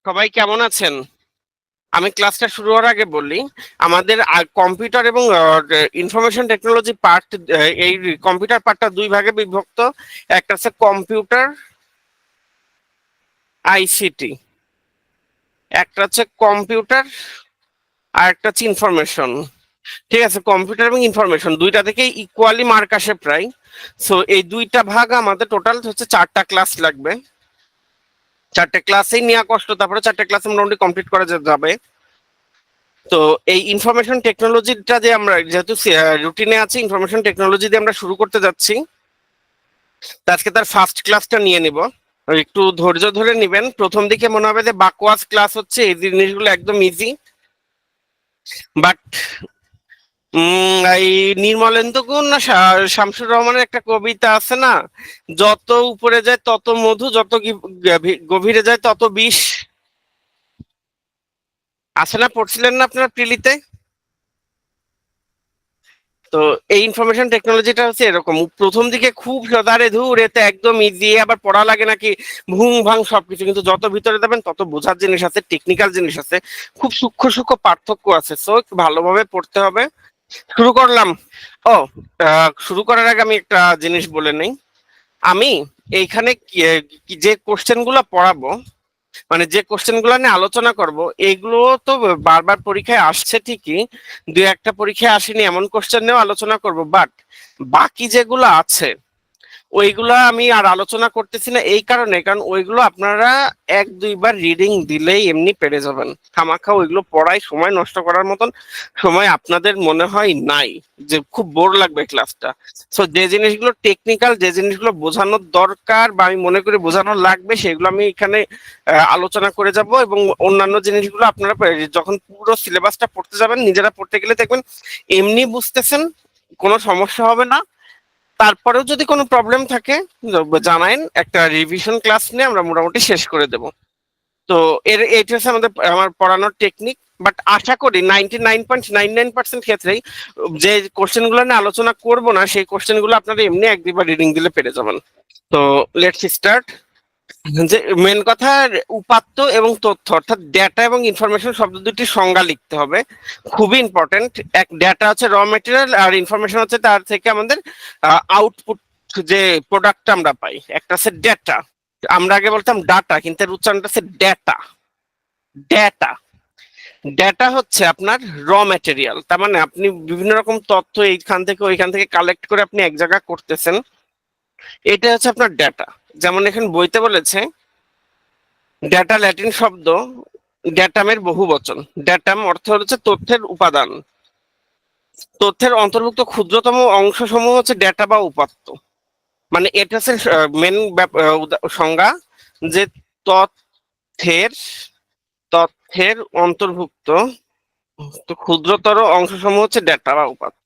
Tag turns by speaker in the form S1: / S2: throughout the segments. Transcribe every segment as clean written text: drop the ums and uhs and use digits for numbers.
S1: সবাই কেমন আছেন? আমি ক্লাসটা শুরু হওয়ার আগে বললি, আমাদের কম্পিউটার এবং ইনফরমেশন টেকনোলজি পার্ট, এই কম্পিউটার পার্টটা দুই ভাগে বিভক্ত। একটা হচ্ছে কম্পিউটার আইসিটি, একটা হচ্ছে কম্পিউটার, আর একটা হচ্ছে ইনফরমেশন। ঠিক আছে, কম্পিউটার এবং ইনফরমেশন দুইটা থেকে ইকুয়ালি মার্ক আসে প্রায়। সো এই দুইটা ভাগ আমাদের টোটাল হচ্ছে 4টা ক্লাস লাগবে। 4টে ক্লাসেই নেওয়া কষ্ট, তারপরে 4টে ক্লাসে মোটামুটি কমপ্লিট করা যাবে। তো এই ইনফরমেশন টেকনোলজিটা যে আমরা যেহেতু রুটিনে আছি, ইনফরমেশন টেকনোলজি দিয়ে আমরা শুরু করতে যাচ্ছি। তো আজকে তার ফার্স্ট ক্লাসটা নিয়ে নিব। একটু ধৈর্য ধরে নিবেন। প্রথম দিকে মনে হবে যে বাকওয়াস ক্লাস হচ্ছে, এই জিনিসগুলো একদম ইজি। বাট এই নির্মলেন্দু গুণ না শামসুর রহমানের একটা কবিতা আছে না, যত উপরে যায় তত মধু, যত গভীরে যায় তত বিষ। আছে না, পড়ছিলেন না আপনারা প্রিলিতে? তো এই ইনফরমেশন টেকনোলজিটা হচ্ছে এরকম, প্রথম দিকে খুব সদারে ধুর, এতে একদম ইজি, আবার পড়া লাগে নাকি ভুং ভাং সবকিছু, কিন্তু যত ভিতরে যাবেন তত বোঝার জিনিস আছে, টেকনিক্যাল জিনিস আছে, খুব সূক্ষ্ম সূক্ষ্ম পার্থক্য আছে। সো ভালোভাবে পড়তে হবে। শুরু করলাম। ও, শুরু করার আগে আমি একটা জিনিস বলে নেই। আমি এইখানে যে কোশ্চেন গুলো পড়াবো, মানে যে কোশ্চেন গুলো নিয়ে আলোচনা করব, এগুলো তো বারবার পরীক্ষায় আসছে ঠিকই, দুই একটা পরীক্ষায় আসেনি এমন কোশ্চেন নিয়েও আলোচনা করব। বাট বাকি যেগুলো আছে ওইগুলো আমি আর আলোচনা করতেছি না, এই কারণে কারণ ওইগুলো আপনারা এক দুইবার রিডিং দিলেই এমনি পেরে যাবেন। খামাখা ওইগুলো পড়ায় সময় নষ্ট করার মতন সময় আপনাদের মনে হয় নাই, যে খুব বোর লাগবে ক্লাসটা। সো যে জিনিসগুলো টেকনিক্যাল, যে জিনিসগুলো বোঝানোর দরকার বা আমি মনে করি বোঝানো লাগবে, সেগুলো আমি এখানে আলোচনা করে যাব। এবং অন্যান্য জিনিসগুলো আপনারা যখন পুরো সিলেবাসটা পড়তে যাবেন, নিজেরা পড়তে গেলে দেখবেন এমনি বুঝতেছেন, কোনো সমস্যা হবে না। তারপরেও যদি কোনো প্রবলেম থাকে জানাইন, একটা রিভিশন ক্লাস নিয়ে আমরা মোটামুটি শেষ করে দেব। তো এইটা হচ্ছে আমার পড়ানোর টেকনিক। বাট আশা করি 99.99% ক্ষেত্রেই যে কোশ্চেন গুলো নিয়ে আলোচনা করব না, সেই কোশ্চেন গুলো আপনারা এমনি এক দুইবার রিডিং দিলে পেরে যাবেন। তো লেটস স্টার্ট। যে মেন কথা, উপাত্ত এবং তথ্য অর্থাৎ ডেটা এবং ইনফরমেশন শব্দ দুটির সংজ্ঞা লিখতে হবে, খুবই ইম্পর্টেন্ট। এক ডেটা হচ্ছে র মেটেরিয়াল, আর ইনফরমেশন হচ্ছে তার থেকে আমাদের আউটপুট, যে প্রোডাক্টটা আমরা পাই। একটা হচ্ছে ডেটা, আমরা আগে বলতাম ডাটা, কিন্তু এর উচ্চারণটা হচ্ছে ডেটা। ডেটা ডেটা হচ্ছে আপনার র মেটেরিয়াল, তার মানে আপনি বিভিন্ন রকম তথ্য এইখান থেকে ওইখান থেকে কালেক্ট করে আপনি এক জায়গা করতেছেন, এটা হচ্ছে আপনার ডেটা। যেমন এখানে বইতে বলেছে ডেটা ল্যাটিন শব্দ ডেটামের বহু বচন। ডেটাম অর্থ হচ্ছে তথ্যের উপাদান। তথ্যের অন্তর্ভুক্ত ক্ষুদ্রতম অংশ সমূহ হচ্ছে ডেটা বা উপাত্ত। মানে এটা হচ্ছে মেন সংজ্ঞা, যে তথ্যের তথ্যের অন্তর্ভুক্ত ক্ষুদ্রতর অংশ সমূহ হচ্ছে ডেটা বা উপাত্ত।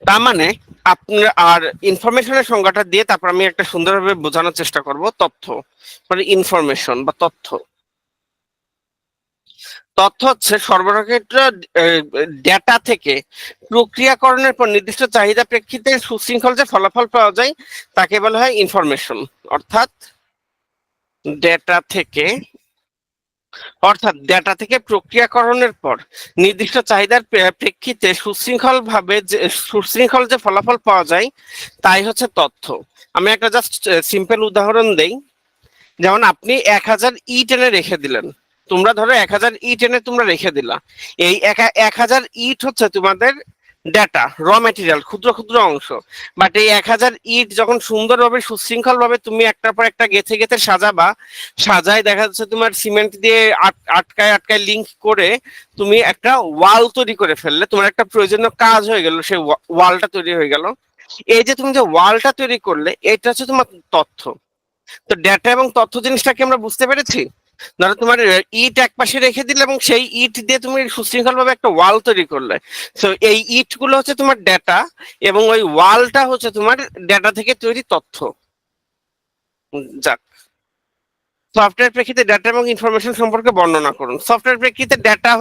S1: তার মানে আপনার আর ইনফরমেশনের সংজ্ঞাটা দিয়ে তারপর আমি একটা সুন্দরভাবে বোঝানোর চেষ্টা করব। তথ্য মানে ইনফরমেশন বা তথ্য, তথ্য হচ্ছে সর্বপ্রকার ডেটা থেকে প্রক্রিয়াকরণের পর নির্দিষ্ট চাহিদা প্রেক্ষিতে সুশৃঙ্খল যে ফলাফল পাওয়া যায় তাকে বলা হয় ইনফরমেশন। অর্থাৎ ডেটা থেকে অর্থাৎ ডেটা থেকে প্রক্রিয়াকরণের পর নির্দিষ্ট চাহিদার প্রেক্ষিতে সুশৃঙ্খল যে ফলাফল পাওয়া যায় তাই হচ্ছে তথ্য। আমি একটা জাস্ট সিম্পল উদাহরণ দেই। যেমন আপনি 1000 ইট এনে রেখে দিলেন, তোমরা ধরো 1000 ইট এনে তোমরা রেখে দিলা, এই 1000 ইট হচ্ছে তোমাদের ডেটা, র মেটেরিয়াল, ক্ষুদ্র ক্ষুদ্র অংশ। বাট এই 1000 ইট যখন সুন্দরভাবে সুশৃঙ্খল ভাবে তুমি একটার পর একটা গেথে গেথে সাজাবা, সাজায় দেখা যাচ্ছে তোমার সিমেন্ট দিয়ে আটকায় আটকায় লিঙ্ক করে তুমি একটা ওয়াল তৈরি করে ফেললে, তোমার একটা প্রয়োজনীয় কাজ হয়ে গেল, সেই ওয়ালটা তৈরি হয়ে গেল। এই যে তুমি যে ওয়ালটা তৈরি করলে, এটা হচ্ছে তোমার তথ্য। তো ডেটা এবং তথ্য জিনিসটাকে আমরা বুঝতে পেরেছি। ধরো তোমার ইট এক পাশে রেখে দিলে এবং সেই ইট দিয়ে তুমি সুশৃঙ্খল ভাবে একটা ওয়াল তৈরি করলে, তো এই ইট গুলো হচ্ছে তোমার ডেটা, এবং ওই ওয়ালটা হচ্ছে তোমার ডেটা থেকে তৈরি তথ্য। যাক, সফটওয়্যার প্রেক্ষিতে ডেটা এবং ইনফরমেশন সম্পর্কে বর্ণনা করুন। সফটওয়্যার প্রেক্ষিতে ডেটা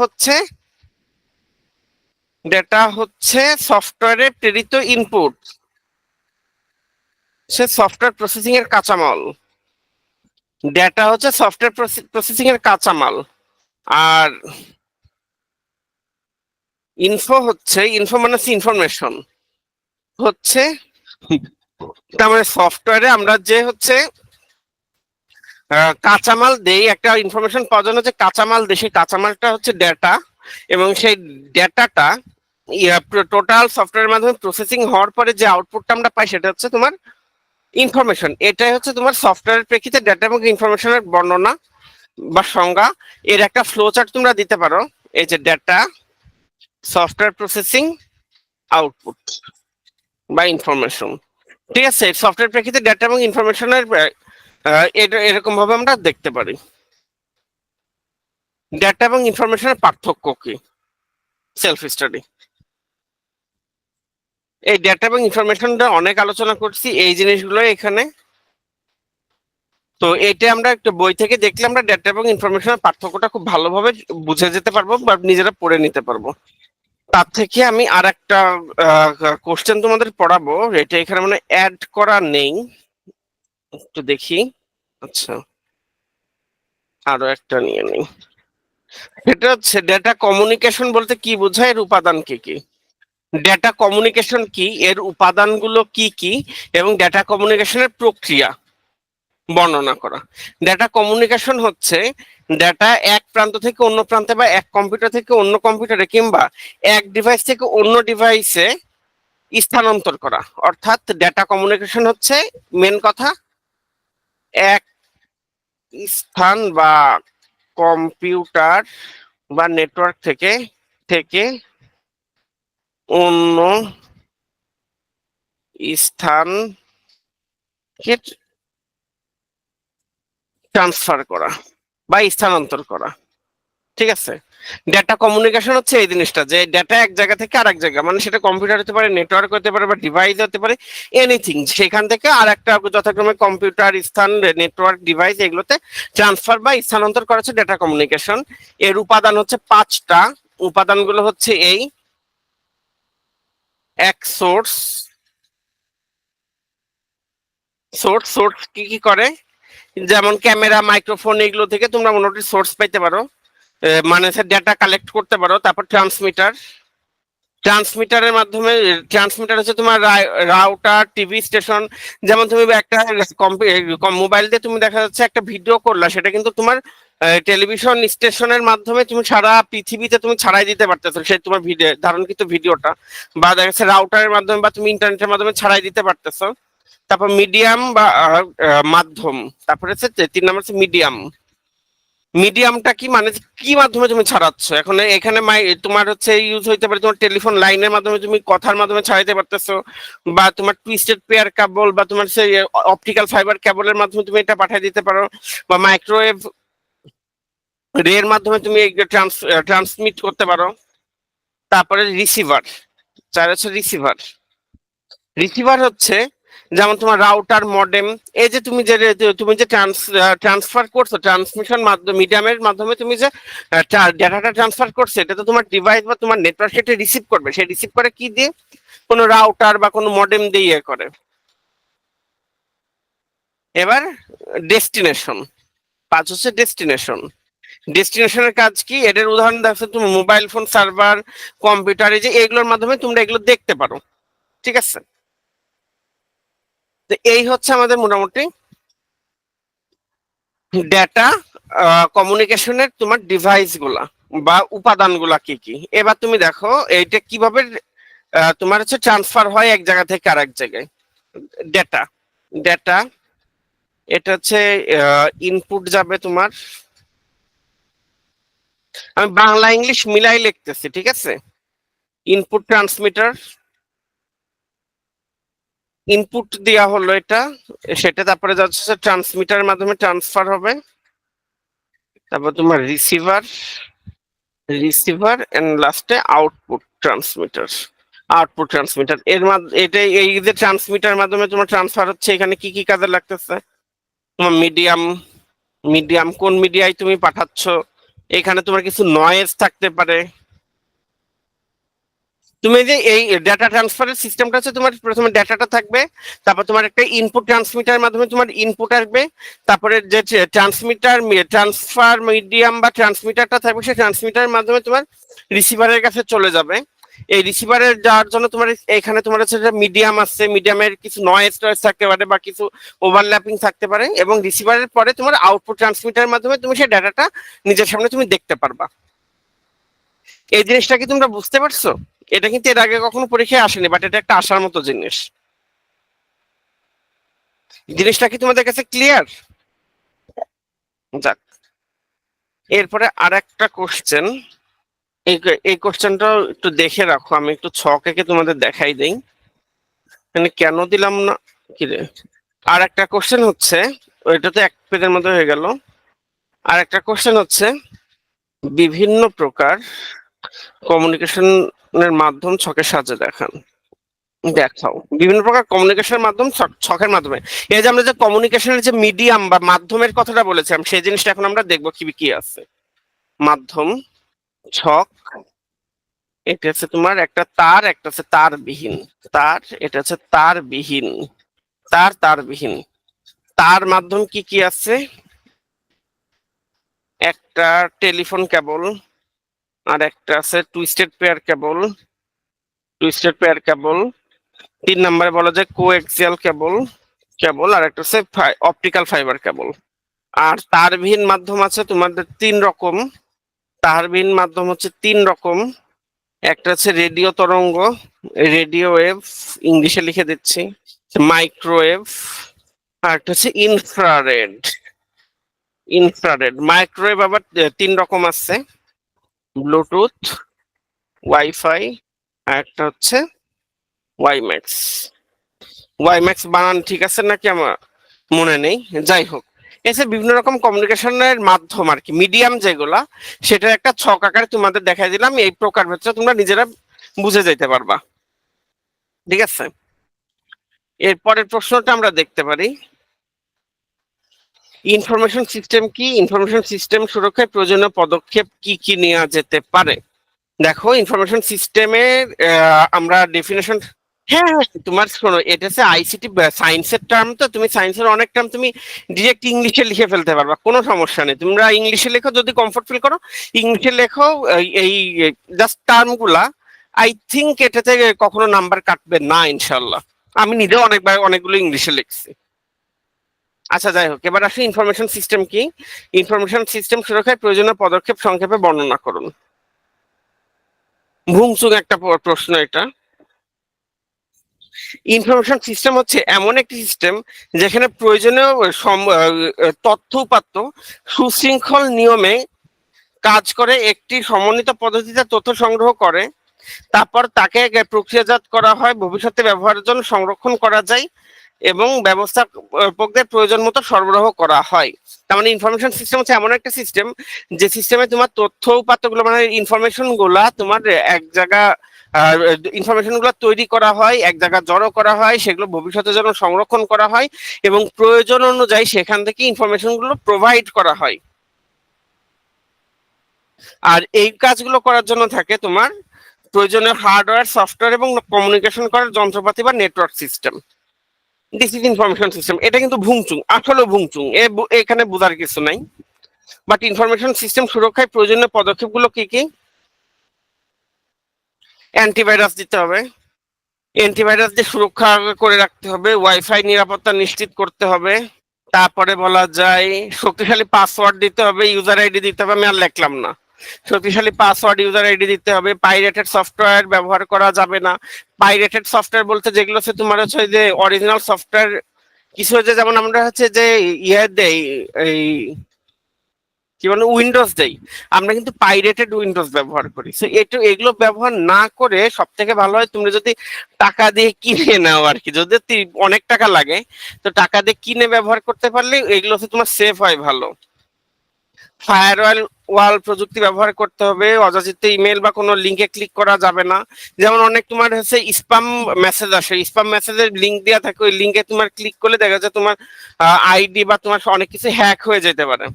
S1: হচ্ছে সফটওয়্যারে প্রেরিত ইনপুট, সে সফটওয়্যার প্রসেসিং এর কাঁচামাল। ডেটা হচ্ছে সফটওয়্যার প্রসেসিং এর কাঁচামাল। আর ইনফো মানে হচ্ছে ইনফরমেশন হচ্ছে, তার মানে সফটওয়্যারে আমরা যে হচ্ছে কাঁচামাল দেই, একটা ইনফরমেশন পাওয়ার জন্য যে কাঁচামাল দেই, সেই কাঁচামালটা হচ্ছে ডেটা, এবং সেই ডেটাটা টোটাল সফটওয়্যারের মাধ্যমে প্রসেসিং হওয়ার পরে যে আউটপুটটা আমরা পাই সেটা হচ্ছে তোমার ইনফরমেশন। এটাই হচ্ছে তোমার সফটওয়্যারের প্রেক্ষিতে ডেটা এবং ইনফরমেশনের বর্ণনা বা সংজ্ঞা। এর একটা ফ্লো চার্ট তোমরা দিতে পারো, এই যে ডেটা, সফটওয়্যার প্রসেসিং, আউটপুট বা ইনফরমেশন। ঠিক আছে, সফটওয়্যার প্রেক্ষিতে ডেটা এবং ইনফরমেশনের এরকম ভাবে আমরা দেখতে পারি। ডেটা এবং ইনফরমেশনের পার্থক্য কি? Self study. এই ডেটা এবং ইনফরমেশনটা অনেক আলোচনা করছি এই জিনিসগুলো এখানে। তো এটা আমরা একটা বই থেকে দেখলে আমরা ডেটা এবং ইনফরমেশনের পার্থক্যটা খুব ভালোভাবে বুঝে যেতে পারবো বা নিজেরা পড়ে নিতে পারবো। তার থেকে আমি আর একটা কোশ্চেন তোমাদের পড়াবো, এটা এখানে মানে অ্যাড করা নেই, একটু দেখি। আচ্ছা, আরো একটা নিয়ে নিই। এটা হচ্ছে ডেটা কমিউনিকেশন বলতে কি বোঝায়, এর উপাদান কি কি? ডেটা কমিউনিকেশন কি, এর উপাদানগুলো কি কি, এবং ডেটা কমিউনিকেশনের প্রক্রিয়া বর্ণনা করা। ডেটা কমিউনিকেশন হচ্ছে ডেটা এক প্রান্ত থেকে অন্য প্রান্তে বা এক কম্পিউটার থেকে অন্য কম্পিউটারে কিংবা এক ডিভাইস থেকে অন্য ডিভাইসে স্থানান্তর করা। অর্থাৎ ডেটা কমিউনিকেশন হচ্ছে মেন কথা এক স্থান বা কম্পিউটার বা নেটওয়ার্ক থেকে থেকে অন্য স্থানকে ট্রান্সফার করা বা স্থানান্তর করা। ঠিক আছে, ডেটা কমিউনিকেশন হচ্ছে এই জিনিসটা, যে ডেটা এক জায়গা থেকে আরেক জায়গা, মানে সেটা কম্পিউটার হতে পারে, নেটওয়ার্ক হতে পারে, বা ডিভাইস হতে পারে, এনিথিং, সেখান থেকে আর একটা যথাক্রমে কম্পিউটার, স্থান, নেটওয়ার্ক, ডিভাইস এগুলোতে ট্রান্সফার বা স্থানান্তর করা হচ্ছে ডেটা কমিউনিকেশন। এর উপাদান হচ্ছে পাঁচটা। উপাদানগুলো হচ্ছে এই: এক, সোর্স। সোর্স কি কি করে, যেমন ক্যামেরা, মাইক্রোফোন, এগুলো থেকে তোমরা মোটামুটি সোর্স পাইতে পারো, মানে ডেটা কালেক্ট করতে পারো। তারপর ট্রান্সমিটার, ট্রান্সমিটারের মাধ্যমে, ট্রান্সমিটার হচ্ছে তোমার রাউটার, টিভি স্টেশন। যেমন তুমি একটা মোবাইল দিয়ে তুমি দেখা যাচ্ছে একটা ভিডিও করলা, সেটা কিন্তু তোমার টেলিভিশন স্টেশনের মাধ্যমে তুমি সারা পৃথিবীতে তুমি ছাড়াই দিতে পারতেছো সেই তোমার ভিডিও ধারণ কিন্তু ভিডিওটা, বা দেখা যাচ্ছে রাউটারের মাধ্যমে বা তুমি ইন্টারনেটের মাধ্যমে ছাড়াই দিতে পারতেছো। তারপর মিডিয়াম বা মাধ্যম। তারপরে হচ্ছে তিন নম্বর হচ্ছে মিডিয়াম। মিডিয়ামটা কি, মানে কি মাধ্যমে তুমি ছাড়াচ্ছ। এখন এখানে তোমার হচ্ছে ইউজ হইতে পারে তোমার টেলিফোন লাইনের মাধ্যমে, তুমি কথার মাধ্যমে ছাড়াইতে পারতেছো, বা তোমার টুইস্টেড পেয়ার কেবল বা তোমার সেই অপটিক্যাল ফাইবার কেবলের মাধ্যমে তুমি এটা পাঠিয়ে দিতে পারো, বা মাইক্রোওয়েভ রে এর মাধ্যমে তুমি ট্রান্সমিট করতে পারো। তারপরে রিসিভার, চার হচ্ছে রিসিভার। রিসিভার হচ্ছে যেমন তোমার রাউটার, মডেম, এই যে তুমি যে ট্রান্সফার করছো, ট্রান্সমিশন মাধ্যম মিডিয়ামের মাধ্যমে তুমি যে ডেটাটা ট্রান্সফার করছো, এটা তো তোমার ডিভাইস বা তোমার নেটওয়ার্ক সেটা রিসিভ করবে। সে রিসিভ করে কি দিয়ে, কোনো রাউটার বা কোনো মডেম দিয়ে ইয়ে করে। এবার ডেস্টিনেশন, পাঁচ হচ্ছে ডেস্টিনেশন। ডেস্টিনেশনের কাজ কি, এটার উদাহরণ দেখছো তুমি মোবাইল ফোন, সার্ভার, কম্পিউটার, এই যে এগুলোর মাধ্যমে তোমরা এগুলো দেখতে পারো। ঠিক আছে, তো এই হচ্ছে আমাদের মোটামুটি ডেটা কমিউনিকেশনের তোমার ডিভাইস গুলা বা উপাদান গুলা কি কি। এবার তুমি দেখো এইটা কিভাবে তোমার হচ্ছে ট্রান্সফার হয় এক জায়গা থেকে আরেক জায়গায়। ডেটা, ডেটা এটা হচ্ছে ইনপুট যাবে তোমার, আমি বাংলা ইংলিশ মিলাই লিখতেছি, ঠিক আছে। ইনপুট ট্রান্সমিটার, ইনপুট দেওয়া হলো এটা, সেটা তারপরে যাচ্ছে ট্রান্সমিটারের মাধ্যমে ট্রান্সফার হবে। তারপর তোমার রিসিভার, রিসিভার এন্ড লাস্টে আউটপুট ট্রান্সমিটার। আউটপুট ট্রান্সমিটার এর মাধ্যমে এটা, এই যে ট্রান্সমিটার মাধ্যমে তোমার ট্রান্সফার হচ্ছে, এখানে কি কি কাজে লাগতেছে, তোমার মিডিয়াম, মিডিয়াম কোন মিডিয়ায় তুমি পাঠাচ্ছ, এখানে তোমার কিছু নয়েজ থাকতে পারে, তুমি যে এই ডাটা ট্রান্সফারের সিস্টেমটা হচ্ছে, তোমার প্রথমে ডাটাটা থাকবে, তারপর তোমার একটা ইনপুট ট্রান্সমিটারের মাধ্যমে তোমার ইনপুট আসবে, তারপরে যে ট্রান্সমিটার ট্রান্সফার মিডিয়াম বা ট্রান্সমিটারটা থাকবে, সেই ট্রান্সমিটারের মাধ্যমে তোমার রিসিভারের কাছে চলে যাবে। এই রিসিভারের যাওয়ার জন্য তোমার এখানে তোমার হচ্ছে মিডিয়াম আছে, মিডিয়ামের কিছু নয়েজ টয়েজ থাকতে পারে বা কিছু ওভারল্যাপিং থাকতে পারে, এবং রিসিভারের পরে তোমার আউটপুট ট্রান্সমিটারের মাধ্যমে তুমি সেই ডাটাটা নিজের সামনে তুমি দেখতে পারবা। এই জিনিসটা কি তোমরা বুঝতে পারছো? এটা কিন্তু এর আগে কখনো পরীক্ষায় আসেনি, বাট এটা একটা আসার মতো জিনিস। জিনিসটা কি তোমাদের কাছে ক্লিয়ার? যাক, এরপরে আর একটা কোশ্চেন। এই এই কোশ্চেনটা একটু দেখে রাখো, আমি একটু ছক এঁকে তোমাদের দেখাই দেই। মানে কেন দিলাম না কি রে। আর একটা কোশ্চেন হচ্ছে, ওইটা তো এক পেজের মধ্যে হয়ে গেল। আর একটা কোশ্চেন হচ্ছে, বিভিন্ন প্রকার কমিউনিকেশনের মাধ্যম ছকের সাহায্যে দেখান। দেখাও বিভিন্ন প্রকার কমিউনিকেশনের মাধ্যম ছকের মাধ্যমে। এই যে আমরা যে কমিউনিকেশনের যে মিডিয়াম বা মাধ্যমের কথাটা বলেছিলাম, সেই জিনিসটা এখন আমরা দেখবো কি কি আছে। মাধ্যম, ছক, এটা হচ্ছে তোমার একটা তার, একটা হচ্ছে তারবিহীন। তার, এটা হচ্ছে তারবিহীন। তারবিহীন। তার মাধ্যম কি কি আছে? একটা টেলিফোন কেবল, আর একটা আছে twisted pair cable. Twisted pair cable. 3 নম্বরে বলা যায় কোএক্সিয়াল কেবল। কেবল আর একটা হচ্ছে অপটিক্যাল ফাইবার কেবল। আর তারবিহীন মাধ্যম আছে তোমাদের 3 রকম। তারবিহীন মাধ্যম হচ্ছে 3 রকম। একটা হচ্ছে রেডিও তরঙ্গ, রেডিও ওয়েভ, ইংলিশে লিখে দিচ্ছি, মাইক্রোওয়েভ। আর একটা হচ্ছে ইনফ্রারেড। ইনফ্রারেড মাইক্রোওয়েভ আবার 3 রকম আছে, ব্লুটুথ, ওয়াইফাই, আর একটা হচ্ছে ওয়াইম্যাক্স। ওয়াইম্যাক্স বানান ঠিক আছে নাকি আমার মনে নেই, যাই হোক। এসে বিভিন্ন রকম কমিউনিকেশনের মাধ্যম আর কি, মিডিয়াম যেগুলা, সেটা একটা ছক আকারে তোমাদের দেখাই দিলাম। এই প্রকার হচ্ছে তোমরা নিজেরা বুঝে যেতে পারবা। ঠিক আছে, এরপরের প্রশ্নটা আমরা দেখতে পারি, ইনফরমেশন সিস্টেম কি? ইনফরমেশন সিস্টেম সুরক্ষায় প্রয়োজনীয় পদক্ষেপ কি কি নেওয়া যেতে পারে? দেখো, ইনফরমেশন সিস্টেমের আমরা ডেফিনেশন, হ্যাঁ হ্যাঁ, তোমার শোনো, এটা হচ্ছে আইসিটি সায়েন্সের টার্ম, তো তুমি সায়েন্সের অনেক টার্ম তুমি ডিরেক্ট ইংলিশে লিখে ফেলতে পারবা, কোনো সমস্যা নেই। তোমরা ইংলিশে লেখো, যদি কমফোর্ট ফিল করো ইংলিশে লেখো। এই জাস্ট টার্ম গুলা, আই থিঙ্ক এটাতে কখনো নাম্বার কাটবে না ইনশাল্লাহ। আমি নিজেও অনেকবার অনেকগুলো ইংলিশে লিখছি। আচ্ছা, যাই হোক, এবার আসি ইনফরমেশন সিস্টেম কি। ইনফরমেশন সিস্টেম সুরক্ষায় প্রয়োজনীয় পদক্ষেপ সংক্ষেপে বর্ণনা করুন। ভুংচুং একটা প্রশ্ন এটা। ইনফরমেশন সিস্টেম হচ্ছে এমন একটি সিস্টেম যেখানে প্রয়োজনীয় তথ্য উপাত্ত সুশৃঙ্খল নিয়মে কাজ করে, একটি সমন্বিত পদ্ধতিতে তথ্য সংগ্রহ করে, তারপর তাকে প্রক্রিয়াজাত করা হয়, ভবিষ্যতে ব্যবহারের জন্য সংরক্ষণ করা যায়, এবং ব্যবস্থাপকদের প্রয়োজন মতো সরবরাহ করা হয়। তার মানে ইনফরমেশন সিস্টেম হচ্ছে এমন একটা সিস্টেম যে সিস্টেমে তোমার তথ্য উপাত্তগুলো, মানে ইনফরমেশন গুলা তোমার এক জায়গা, ইনফরমেশন গুলো তৈরি করা হয়, এক জায়গা জড়ো করা হয়, সেগুলো ভবিষ্যতের জন্য সংরক্ষণ করা হয়, এবং প্রয়োজন অনুযায়ী সেখান থেকে ইনফরমেশন গুলো প্রোভাইড করা হয়। আর এই কাজগুলো করার জন্য থাকে তোমার প্রয়োজনীয় হার্ডওয়্যার, সফটওয়্যার এবং কমিউনিকেশন করার যন্ত্রপাতি বা network system. This is information system. এটা কিন্তু ভুংচুং, আসলে ভুংচুং, এখানে বোঝার কিছু নাই। বাট ইনফরমেশন সিস্টেম সুরক্ষায় প্রয়োজনীয় পদক্ষেপগুলো কি কি? অ্যান্টিভাইরাস দিতে হবে, অ্যান্টিভাইরাস দিয়ে সুরক্ষা করে রাখতে হবে, ওয়াইফাই নিরাপত্তা নিশ্চিত করতে হবে। তারপরে বলা যায় শক্তিশালী পাসওয়ার্ড দিতে হবে, ইউজার আইডি দিতে হবে, আমি আর লিখলাম না। শক্তিশালী পাসওয়ার্ড, ইউজার আইডি দিতে হবে। পাইরেটেড সফটওয়্যার ব্যবহার করা যাবে না। পাইরেটেড সফটওয়্যার বলতে যেগুলো হচ্ছে তোমার হচ্ছে যে অরিজিনাল সফটওয়্যার কিছু হচ্ছে, যেমন আমরা হচ্ছে যে ইয়ে দেই, এই কি বলে, উইন্ডোজ দেই, আমরা কিন্তু পাইরেটেড উইন্ডোজ ব্যবহার করি। সো এগুলো ব্যবহার না করে সব থেকে ভালো হয় তুমি যদি টাকা দিয়ে কিনে নাও আর কি, যদি অনেক টাকা লাগে, তো টাকা দিয়ে কিনে ব্যবহার করতে পারলে এগুলো হচ্ছে তোমার সেফ হয় ভালো। ফায়ারওয়াল ওয়াল প্রযুক্তি ব্যবহার করতে হবে, অযাচিত ইমেল বা কোনো লিঙ্কে ক্লিক করা যাবে না। যেমন অনেক তোমার হচ্ছে স্প্যাম মেসেজ আসে, স্প্যাম মেসেজের লিঙ্ক দেওয়া থাকে, ওই লিঙ্কে তোমার ক্লিক করলে দেখা যায় তোমার আইডি বা তোমার অনেক কিছু হ্যাক হয়ে যেতে পারে।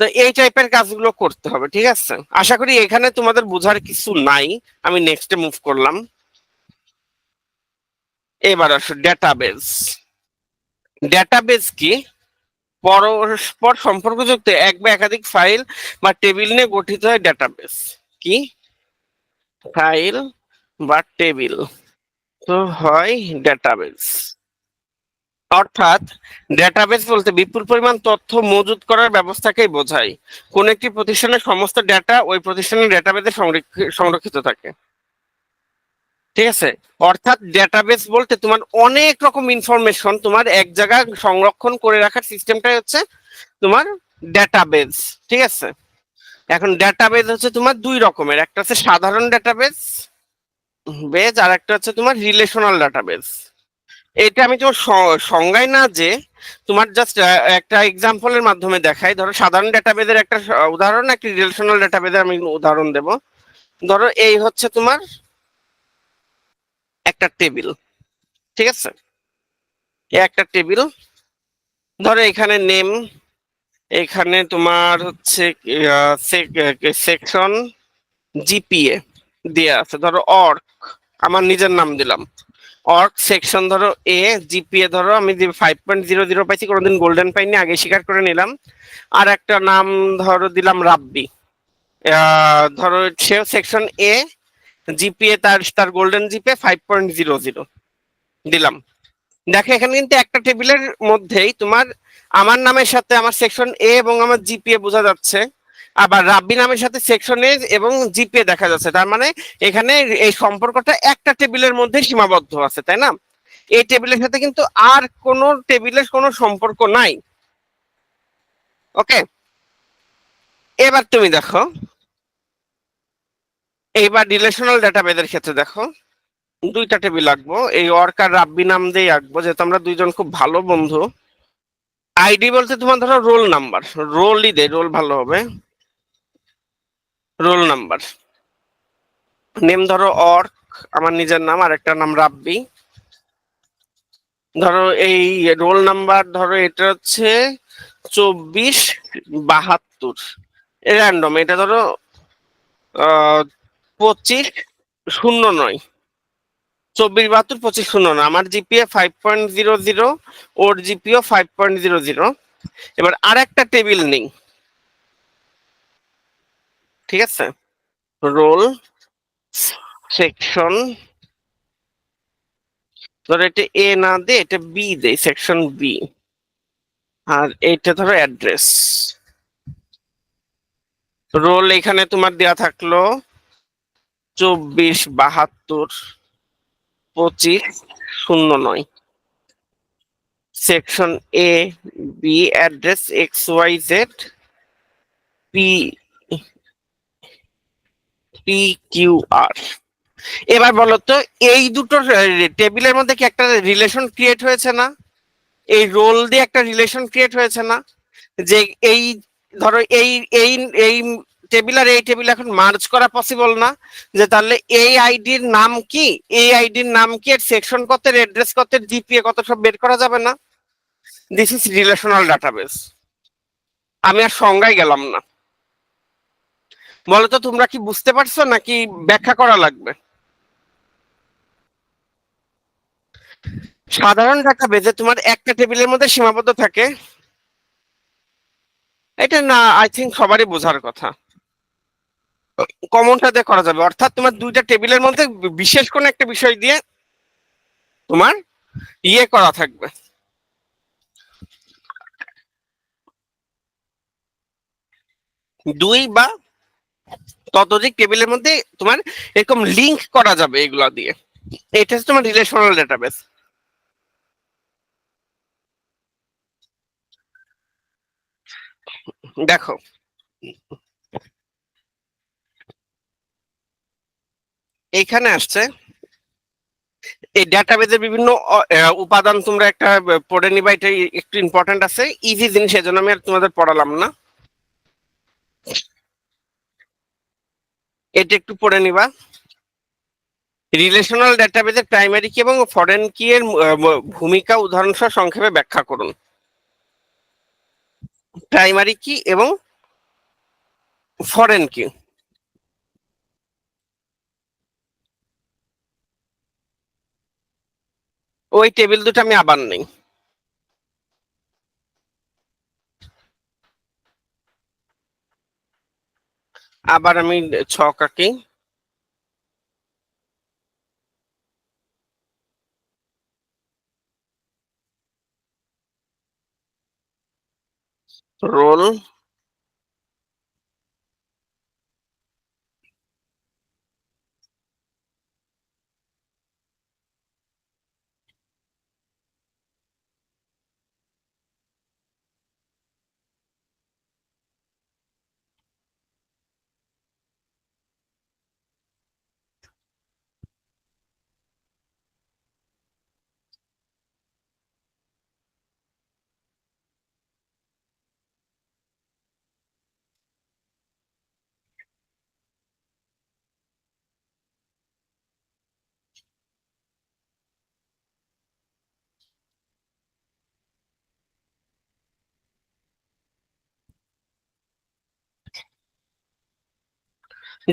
S1: তো এই টাইপের কাজগুলো করতে হবে, ঠিক আছে? আশা করি এখানে তোমাদের বোঝার কিছু নাই। আমি নেক্সটে মুভ করলাম। এবার আসো ডেটাবেস। ডেটাবেস কি? পরস্পর সম্পর্কযুক্ত এক বা একাধিক ফাইল বা টেবিল নিয়ে গঠিত হয় ডেটাবেস। কি? ফাইল বা টেবিল তো হয় ডেটাবেস। অর্থাৎ ডেটাবেস বলতে বিপুল পরিমাণ তথ্য মজুত করার ব্যবস্থাকেই বোঝায়। কোন একটি প্রতিষ্ঠানের সমস্ত ডেটা ওই প্রতিষ্ঠানের ডেটাবেসে সংরক্ষিত থাকে, ঠিক আছে? অর্থাৎ ডেটাবেস বলতে তোমার অনেক রকম ইনফরমেশন তোমার এক জায়গায় সংরক্ষণ করে রাখার সিস্টেমটাই হচ্ছে তোমার ডেটাবেস, ঠিক আছে? এখন ডেটাবেস হচ্ছে তোমার দুই রকমের, একটা হচ্ছে সাধারণ ডেটাবেস বেজ, আর একটা হচ্ছে তোমার রিলেশনাল ডেটাবেস। এটা আমি তোমার সংজ্ঞায় না যে তোমার জাস্ট একটা এক্সাম্পলের মাধ্যমে দেখাই। ধরো সাধারণ ডেটাবেজের একটা উদাহরণ, একটা রিলেশনাল ডেটাবেজের আমি উদাহরণ দেব। ধরো এই হচ্ছে তোমার একটা টেবিল, ঠিক আছে? একটা টেবিল, ধরো এখানে নেম, এখানে তোমার হচ্ছে সেকশন, জিপিএ দেয়া আছে। ধরো অর্ক, আমার নিজের নাম দিলাম অর্ক সেকশন, ধরো এ, জিপিএ ধরো আমি 5.00 পাইছি, কোনোদিন গোল্ডেন পাইনি, আগে স্বীকার করে নিলাম। আর একটা নাম ধরো দিলাম রাব্বি, ধরো সেও সেকশন এ, জিপিএ তার তার গোল্ডেন জিপিএ 5.00 দিলাম। দেখো এখানে কিন্তু একটা টেবিলের মধ্যেই তোমার আমার নামের সাথে আমার সেকশন এ এবং আমার জিপিএ বোঝা যাচ্ছে, আবার রাব্বি নামের সাথে সেকশন এ এবং জিপিএ দেখা যাচ্ছে। তার মানে এখানে এই সম্পর্কটা একটা টেবিলের মধ্যে সীমাবদ্ধ আছে, তাই না? এই টেবিলের সাথে কিন্তু আর কোনো টেবিলের কোনো সম্পর্ক নাই। ওকে, এবার তুমি দেখো, এইবার রিলেশনাল ডাটাবেজের ক্ষেত্রে দেখো দুইটা টেবিল আঁকবো, এই অর্ক আর রাব্বি নাম দিয়ে আঁকবো যেহেতু আমরা দুইজন খুব ভালো বন্ধু। আইডি বলতে তোমার ধরো রোল নাম্বার, রোলই দে, রোল ভালো হবে, রোল নাম্বার। নেম ধরো অর্ক, আমার নিজের নাম, আর একটা নাম রাব্বি। ধরো এই রোল নাম্বার ধরো এটা হচ্ছে 2472, র্যান্ডম, এটা ধরো 2509, 2472 2509। আমার জিপিএ 5.00, ওর জিপিও 5.00। এবার আর একটা টেবিল নেই, ঠিক আছে? রোল সেকশন, ধরো এটা এ না দে, এটা বি দে, সেকশন বি। আর এইটা ধরো অ্যাড্রেস। রোল এখানে তোমার দেয়া থাকলো 2472 2509, section A B, address XYZ P P Q R. এবার বলো তো এই দুটো টেবিলের মধ্যে কি একটা রিলেশন ক্রিয়েট হয়েছে না? এই রোল দিয়ে একটা রিলেশন ক্রিয়েট হয়েছে না? যে এই ধরো এই এই এই টেবিল আর এই টেবিল এখন মার্জ করা পসিবল না, যে তাহলে এই আইডির নাম কি, এই আইডির নাম কি, এর সেকশন কত, এর অ্যাড্রেস কত, এর জিপিএ কত, সব বের করা যাবে না? This is relational database. আমি আর সংজ্ঞায় গেলাম না। বলতো তোমরা কি বুঝতে পারছো নাকি ব্যাখ্যা করা লাগবে? সাধারণ ডাটাবেজে তোমার একটা টেবিলের মধ্যে সীমাবদ্ধ থাকে, এটা না আই থিঙ্ক সবারই বোঝার কথা, কমনটা দিয়ে করা যাবে। অর্থাৎ তোমার দুইটা টেবিলের মধ্যে বিশেষ কোনো একটা বিষয় দিয়ে তোমার ইয়ে করা থাকবে, দুই বা ততোধিক টেবিলের মধ্যে তোমার এরকম লিংক করা যাবে এগুলা দিয়ে। এটা হচ্ছে তোমার রিলেশনাল ডেটাবেস। দেখো এইখানে আসছে এই ডেটাবেজের বিভিন্ন উপাদান, তোমরা একটা পড়ে নিবা, এটা একটু ইম্পর্টেন্ট আছে, ইজি জিনিস, এজন্য আমি আর তোমাদের পড়ালাম না, এটা একটু পড়ে নিবা। রিলেশনাল ডেটাবেজের প্রাইমারি কি এবং ফরেন কি এর ভূমিকা উদাহরণ সহ সংক্ষেপে ব্যাখ্যা করুন। প্রাইমারি কি এবং ফরেন কি? ওই টেবিল দুটো আমি আবার নেই। আবার আমি ছক আঁকি। রোল।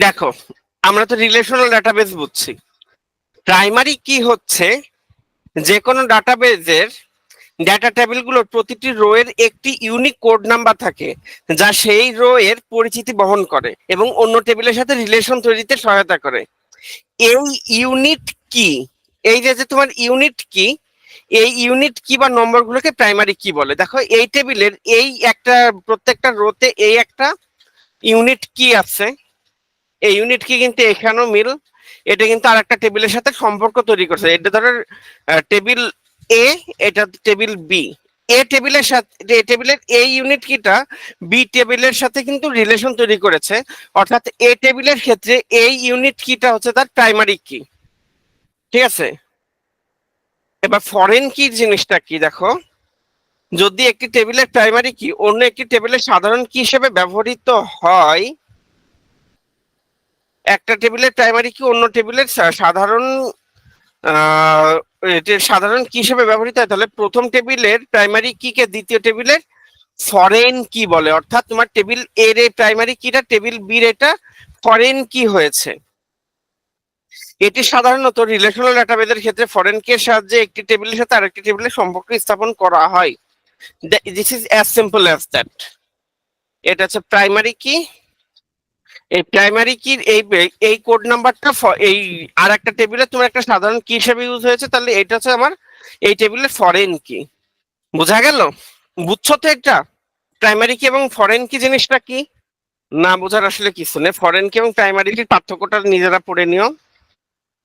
S1: দেখো, আমরা তো রিলেশনাল ডাটাবেস বুঝছি। প্রাইমারি কি হচ্ছে, যে কোনো ডাটাবেজের ডেটা টেবিলগুলোর প্রতিটি রো এর একটি ইউনিক কোড নাম্বার থাকে, যা সেই রো এর পরিচিতি বহন করে এবং অন্য টেবিলের সাথে রিলেশন তৈরিতে সহায়তা করে। এই ইউনিট কি, এই যে যে তোমার ইউনিট কি, এই ইউনিট কি বা নম্বরগুলোকে প্রাইমারি কি বলে। দেখো, এই টেবিলের এই একটা প্রত্যেকটা রোতে এই একটা ইউনিট কি আছে। এই ইউনিট কি কিন্তু এখানেও মিল, এটা কিন্তু আর একটা টেবিলের সাথে সম্পর্ক তৈরি করছে। এটা ধরো টেবিল এ, এটা টেবিল বি। এ টেবিলের সাথে, এ টেবিলের এই ইউনিট কিটা বি টেবিলের সাথে কিন্তু রিলেশন তৈরি করেছে, অর্থাৎ এ টেবিলের ক্ষেত্রে এই ইউনিট কিটা হচ্ছে তার প্রাইমারি কি। ঠিক আছে। এবার ফরেন কি জিনিসটা কি দেখো, যদি একটি টেবিলের প্রাইমারি কি অন্য একটি টেবিলের সাধারণ কি হিসেবে ব্যবহৃত হয়, একটা টেবিলের প্রাইমারি কি অন্য টেবিলের সাধারণ এটির সাধারণ কি হিসেবে ব্যবহৃত হয়, তাহলে প্রথম টেবিলের প্রাইমারি কি কে দ্বিতীয় টেবিলের ফরেন কি বলে। অর্থাৎ তোমার টেবিল এর এই প্রাইমারি কিটা টেবিল বির এটা ফরেন কি হয়েছে। এটি সাধারণত রিলেশনাল ডাটাবেজের ক্ষেত্রে ফরেন কি এর সাহায্যে একটি টেবিলের সাথে আরেকটি টেবিলের সম্পর্ক স্থাপন করা হয়। This is as simple as that. এটা হচ্ছে প্রাইমারি কি। এই প্রাইমারি কির এই এই কোড নাম্বারটা এই আর একটা টেবিলে তোমার একটা সাধারণ কি হিসেবে ইউজ হয়েছে, তাহলে এটা হচ্ছে আমার এই টেবিলের ফরেন কি। বোঝা গেল? বুঝছো তো এটা? প্রাইমারি কি এবং ফরেন কি জিনিসটা কি? না বোঝার আসলে কিছু নেই। ফরেন কি এবং প্রাইমারি কি পার্থক্যটা নিজেরা পড়ে নিও।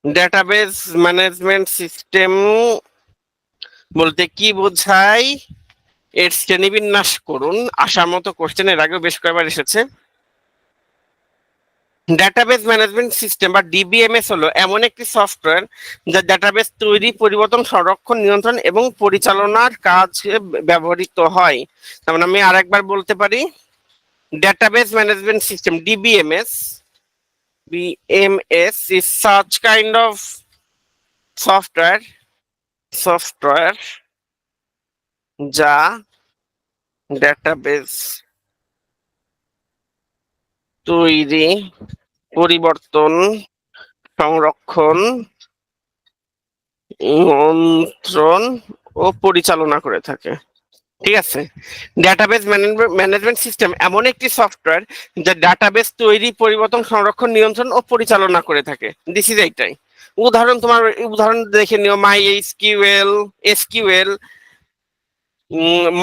S1: ডেটাবেস ম্যানেজমেন্ট সিস্টেম বলতে কি বোঝায়, এর শ্রেণীবিন্যাস করুন। আসার মতো কোশ্চেন এর আগেও বেশ কয়েকবার এসেছে। ডেটাবেস ম্যানেজমেন্ট সিস্টেম বা ডিবিএমএস হলো এমন একটি সফটওয়্যার যা ডেটাবেস তৈরি, পরিবর্তন, সংরক্ষণ, নিয়ন্ত্রণ এবং পরিচালনার কাজে ব্যবহৃত হয়। যেমন আমি আরেকবার বলতে পারি, database management system DBMS is such kind of software যা ডেটাবেস তৈরি, পরিবর্তন, সংরক্ষণ, নিয়ন্ত্রণ ও পরিচালনা করে থাকে। ঠিক আছে। ডেটাবেস ম্যানেজমেন্ট সিস্টেম এমন একটি সফটওয়্যার যা ডাটাবেস তৈরি, পরিবর্তন, সংরক্ষণ, নিয়ন্ত্রণ ও পরিচালনা করে থাকে। দিস ইজ এইটাই। উদাহরণ, তোমার উদাহরণ দেখে নিও, MySQL,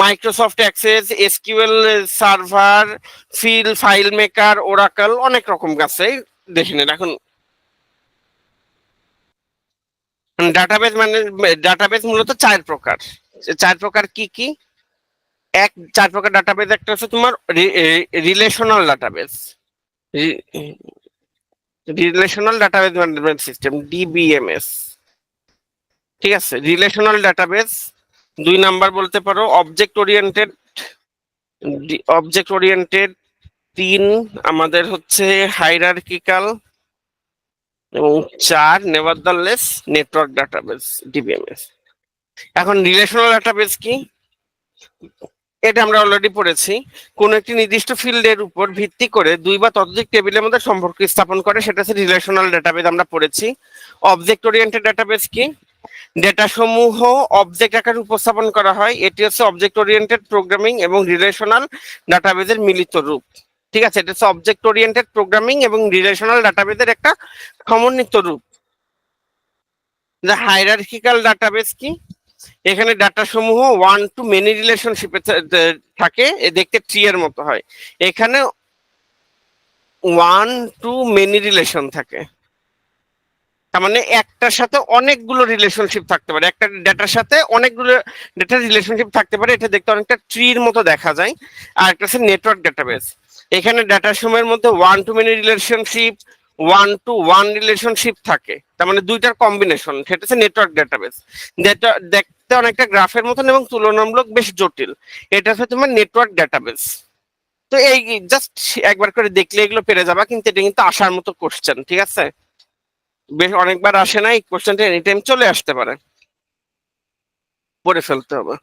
S1: Microsoft Access, SQL server, FileMaker, Oracle, অনেক রকম আছে, দেখে নিন। এখন ডাটাবেস মূলত চার প্রকার। চার প্রকার কি কি? চার প্রকার ডাটাবেস, একটা হচ্ছে তোমার relational database, relational database management system DBMS। ঠিক আছে। Relational database. দুই নাম্বার বলতে পারো অবজেক্ট ওরিয়েন্টেড। তিন আমাদের হচ্ছে হাইরার্কিক্যাল। এবং চার নেভারদারলেস নেটওয়ার্ক ডাটাবেস, DBMS। এখন রিলেশনাল ডাটাবেস কি? এটা আমরা অলরেডি পড়েছি। কোন একটি নির্দিষ্ট ফিল্ডের উপর ভিত্তি করে দুই বা ততোধিক টেবিলের মধ্যে সম্পর্ক স্থাপন করে, সেটা হচ্ছে রিলেশনাল ডাটাবেস। আমরা পড়েছি। অবজেক্ট ওরিয়েন্টেড ডাটাবেস কি? ডেটা সমূহ অবজেক্ট আকারে উপস্থাপন করা হয়, এটি হচ্ছে অবজেক্ট ওরিয়েন্টেড প্রোগ্রামিং এবং রিলেশনাল ডাটাবেসের মিলিত রূপ। ঠিক আছে, এটা হচ্ছে অবজেক্ট ওরিয়েন্টেড প্রোগ্রামিং এবং রিলেশনাল ডাটাবেসের একটা সমন্বিত রূপ। হায়ারার্কিক্যাল ডাটাবেস কি? এখানে ডাটা সমূহ ওয়ান টু মেনি রিলেশনশিপে থাকে, দেখতে ট্রি এর মতো হয়। এখানে ওয়ান টু মেনি রিলেশন থাকে, তার মানে একটার সাথে অনেকগুলো রিলেশনশিপ থাকতে পারে, একটা ডেটার সাথে অনেকগুলো ডেটার রিলেশনশিপ থাকতে পারে। এটা দেখতে অনেকটা ট্রির মতো দেখা যায়। আর একটা হচ্ছে নেটওয়ার্ক ডাটাবেস। এখানে ডাটা সমূহের মধ্যে one to many relationship, one to one relationship থাকে, তার মানে দুইটার কম্বিনেশন, সেটা হচ্ছে নেটওয়ার্ক ডাটাবেস। যেটা দেখতে অনেকটা গ্রাফের মতন এবং তুলনামূলক বেশ জটিল, এটা হচ্ছে তোমার নেটওয়ার্ক ডাটাবেস। তো এই জাস্ট একবার করে দেখলে এগুলো পেরে যাবা, কিন্তু এটা কিন্তু আসার মতো কোশ্চেন, ঠিক আছে? বেশ অনেকবার আসে না, এই কোশ্চেনটা এনি টাইম চলে আসতে পারে, পড়ে ফেলতে হবে।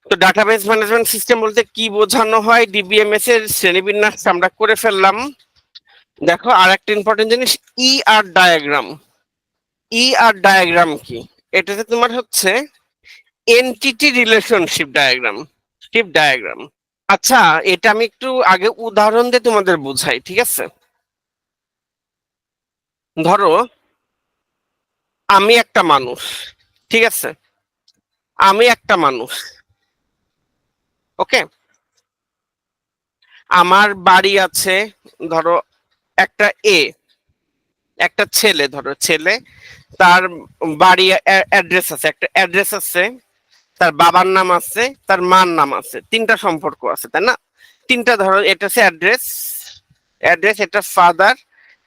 S1: তো ডাটাবেস ম্যানেজমেন্ট সিস্টেম বলতে কি বোঝানো হয়, ডিবিএমএস এর শ্রেণীবিন্যাস আমরা করে ফেললাম। দেখো আর একটা ইম্পর্টেন্ট জিনিস, ই আর ডায়াগ্রাম। ই আর ডায়াগ্রাম কি? এটাতে তোমার হচ্ছে entity relationship diagram, ship diagram. আচ্ছা, এটা আমি একটু আগে উদাহরণ দিয়ে তোমাদের বুঝাই, ঠিক আছে? ধরো আমি একটা মানুষ, ঠিক আছে? আমি একটা মানুষ, ওকে? আমার বাড়ি আছে, ধরো একটা এ, একটা ছেলে, ধরো ছেলে, তার বাড়ি অ্যাড্রেস আছে, একটা অ্যাড্রেস আছে, তার বাবার নাম আছে, তার মার নাম আছে, তিনটা সম্পর্ক আছে, তাই না? তিনটা, ধরো এটা হচ্ছে অ্যাড্রেস, অ্যাড্রেস, এটা ফাদার,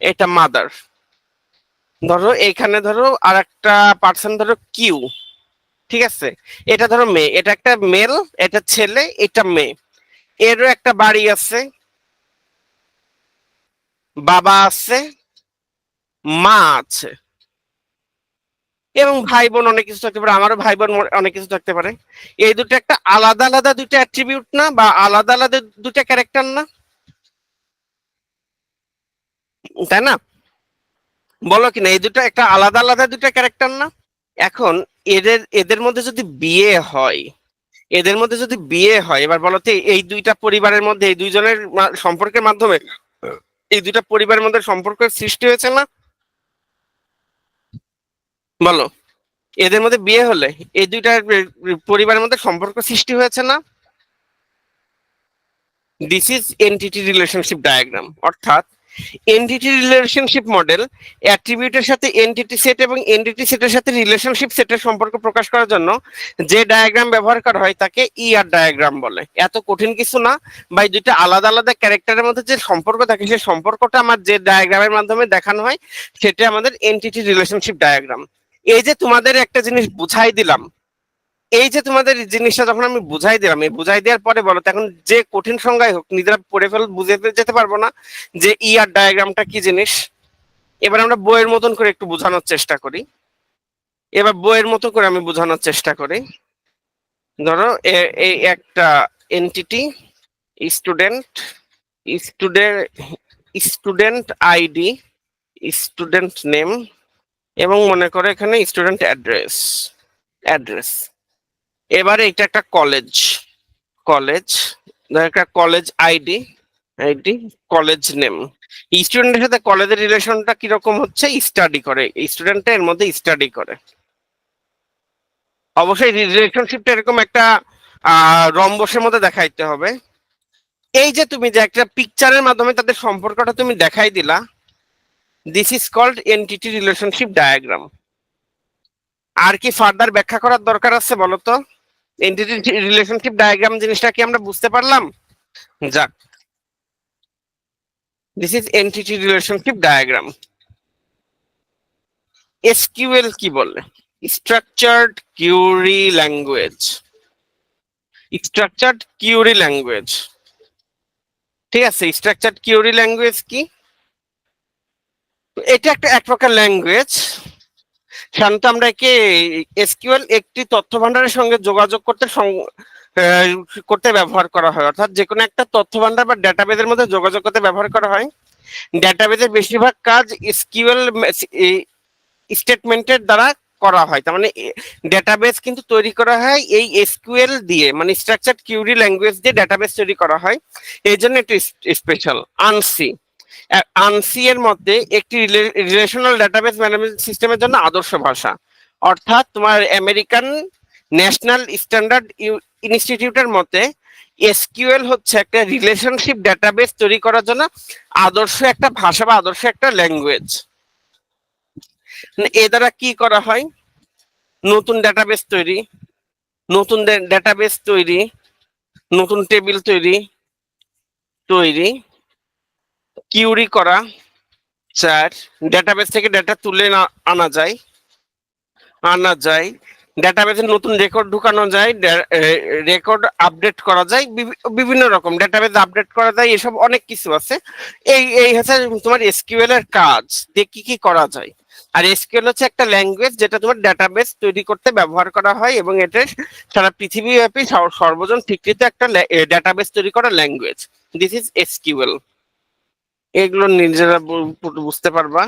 S1: এটা মাদার। ধরো এইখানে ধরো আর একটা পার্সন, ধরো কিউ, ঠিক আছে? এটা ধরো মেয়ে, এটা একটা মেল, এটা ছেলে, এটা মেয়ে। এরও একটা বাড়ি আছে, বাবা আছে, মা আছে, এবং ভাই বোন অনেক কিছু থাকতে পারে, আমারও ভাই বোন অনেক কিছু থাকতে পারে। এই দুটো একটা আলাদা আলাদা দুটো অ্যাট্রিবিউট না, বা আলাদা আলাদা দুটো ক্যারেক্টার না, তাই না? বলো কিনা, এই দুটো একটা আলাদা আলাদা দুটো ক্যারেক্টার না? এখন এদের এদের মধ্যে যদি বিয়ে হয়, এদের মধ্যে যদি বিয়ে হয়, এবার বলো তো এই দুইটা পরিবারের মধ্যে, এই দুইজনের সম্পর্কের মাধ্যমে এই দুইটা পরিবারের মধ্যে সম্পর্কের সৃষ্টি হয়েছে না? বলো, এদের মধ্যে বিয়ে হলে এই দুইটা পরিবারের মধ্যে সম্পর্ক সৃষ্টি হয়েছে না? This is entity relationship diagram. অর্থাৎ এনটিটি রিলেশনশিপ মডেল অ্যাট্রিবিউটের সাথে এনটিটি সেট এবং এনটিটি সেটের সাথে রিলেশনশিপ সেটের সম্পর্ক প্রকাশ করার জন্য যে ডায়াগ্রাম ব্যবহার করা হয় তাকে ইআর ডায়াগ্রাম বলে। এত কঠিন কিছু না ভাই, দুইটা আলাদা আলাদা ক্যারেক্টারের মধ্যে যে সম্পর্ক থাকে, সেই সম্পর্কটা আমার যে ডায়াগ্রামের মাধ্যমে দেখানো হয় সেটা আমাদের এনটিটি রিলেশনশিপ ডায়াগ্রাম। এই যে তোমাদের একটা জিনিস বুঝাই দিলাম, এই যে তোমাদের জিনিসটা যখন আমি বুঝাই দিলাম, এই বুঝাই দেওয়ার পরে বলো তো, এখন যে কঠিন সংজ্ঞায় হোক নিজেরা পড়ে ফেল, বুঝে যেতে পারবো না যে ইয়ার ডায়াগ্রামটা কি জিনিস? এবার আমরা বইয়ের মতন করে একটু বোঝানোর চেষ্টা করি। এবার বইয়ের মতো করে আমি বোঝানোর চেষ্টা করি। ধরো এই একটা entity, student, student, student ID, student name, এবং মনে করো এখানে স্টুডেন্ট অ্যাড্রেস, অ্যাড্রেস। এবারে এটা একটা কলেজ, কলেজ, একটা college ID, ID, college name. স্টুডেন্টের সাথে কলেজের রিলেশনটা কিরকম হচ্ছে? স্টাডি করে, স্টুডেন্টটা এর মধ্যে স্টাডি করে। অবশ্যই রিলেশনশিপটা এরকম একটা রম্বসের মধ্যে দেখাইতে হবে। এই যে তুমি যে একটা পিকচারের মাধ্যমে তাদের সম্পর্কটা তুমি দেখাই দিলা, this is called entity relationship diagram. আর কি ফার্দার ব্যাখ্যা করার দরকার আছে বলো তো? এনটিটি রিলেশনশিপ ডায়াগ্রাম জিনিসটা কি আমরা বুঝতে পারলাম? যাক, this is entity relationship diagram. SQL কি বলে? Structured query language, structured query language. ঠিক আছে, স্ট্রাকচার্ড কিউরি ল্যাঙ্গুয়েজ কি? এটা একটা এক প্রকার ল্যাঙ্গুয়েজ, সাধারণত আমরা একে এসকিউএল একটি তথ্য ভান্ডারের সঙ্গে যোগাযোগ করতে করতে ব্যবহার করা হয়, অর্থাৎ যে কোনো একটা তথ্য ভান্ডার বা ডেটাবেজের মধ্যে যোগাযোগ করতে ব্যবহার করা হয়। ডেটাবেজের বেশিরভাগ কাজ এসকিউএল স্টেটমেন্টের দ্বারা করা হয়। তার মানে ডেটাবেস কিন্তু তৈরি করা হয় এই এসকিউএল দিয়ে, মানে স্ট্রাকচারড কিউরি ল্যাঙ্গুয়েজ দিয়ে ডেটাবেস তৈরি করা হয়। এই জন্য একটু স্পেশাল। আনসি, আনসি এর মধ্যে একটি রিলেশনাল ডেটাবেস ম্যানেজমেন্ট সিস্টেমের জন্য আদর্শ ভাষা, অর্থাৎ তোমার আমেরিকান ন্যাশনাল স্ট্যান্ডার্ড ইনস্টিটিউটের মতে এসকিউএল হচ্ছে একটা রিলেশনশিপ ডেটাবেস তৈরি করার জন্য আদর্শ একটা ভাষা বা আদর্শ একটা ল্যাঙ্গুয়েজ। এ দ্বারা কি করা হয়? নতুন ডেটাবেস তৈরি, নতুন ডেটাবেস তৈরি, নতুন টেবিল তৈরি, কিউরি করা, চার ডেটাবেস থেকে ডেটা তুলে আনা যায়, ডেটাবেসে নতুন রেকর্ড ঢুকানো যায়, রেকর্ড আপডেট করা যায়, বিভিন্ন রকম ডেটাবেস আপডেট করা যায়, এসব অনেক কিছু আছে। এই এই হচ্ছে তোমার এসকিউএল এর কাজ, দিয়ে কি কি করা যায়। আর এসকিউএল হচ্ছে একটা ল্যাঙ্গুয়েজ যেটা তোমার ডেটাবেস তৈরি করতে ব্যবহার করা হয়, এবং এটা সারা পৃথিবীব্যাপী সর্বজন স্বীকৃত একটা ডেটাবেস তৈরি করা ল্যাঙ্গুয়েজ। This is SQL. এগুলো নিজেরা বুঝতে পারবা,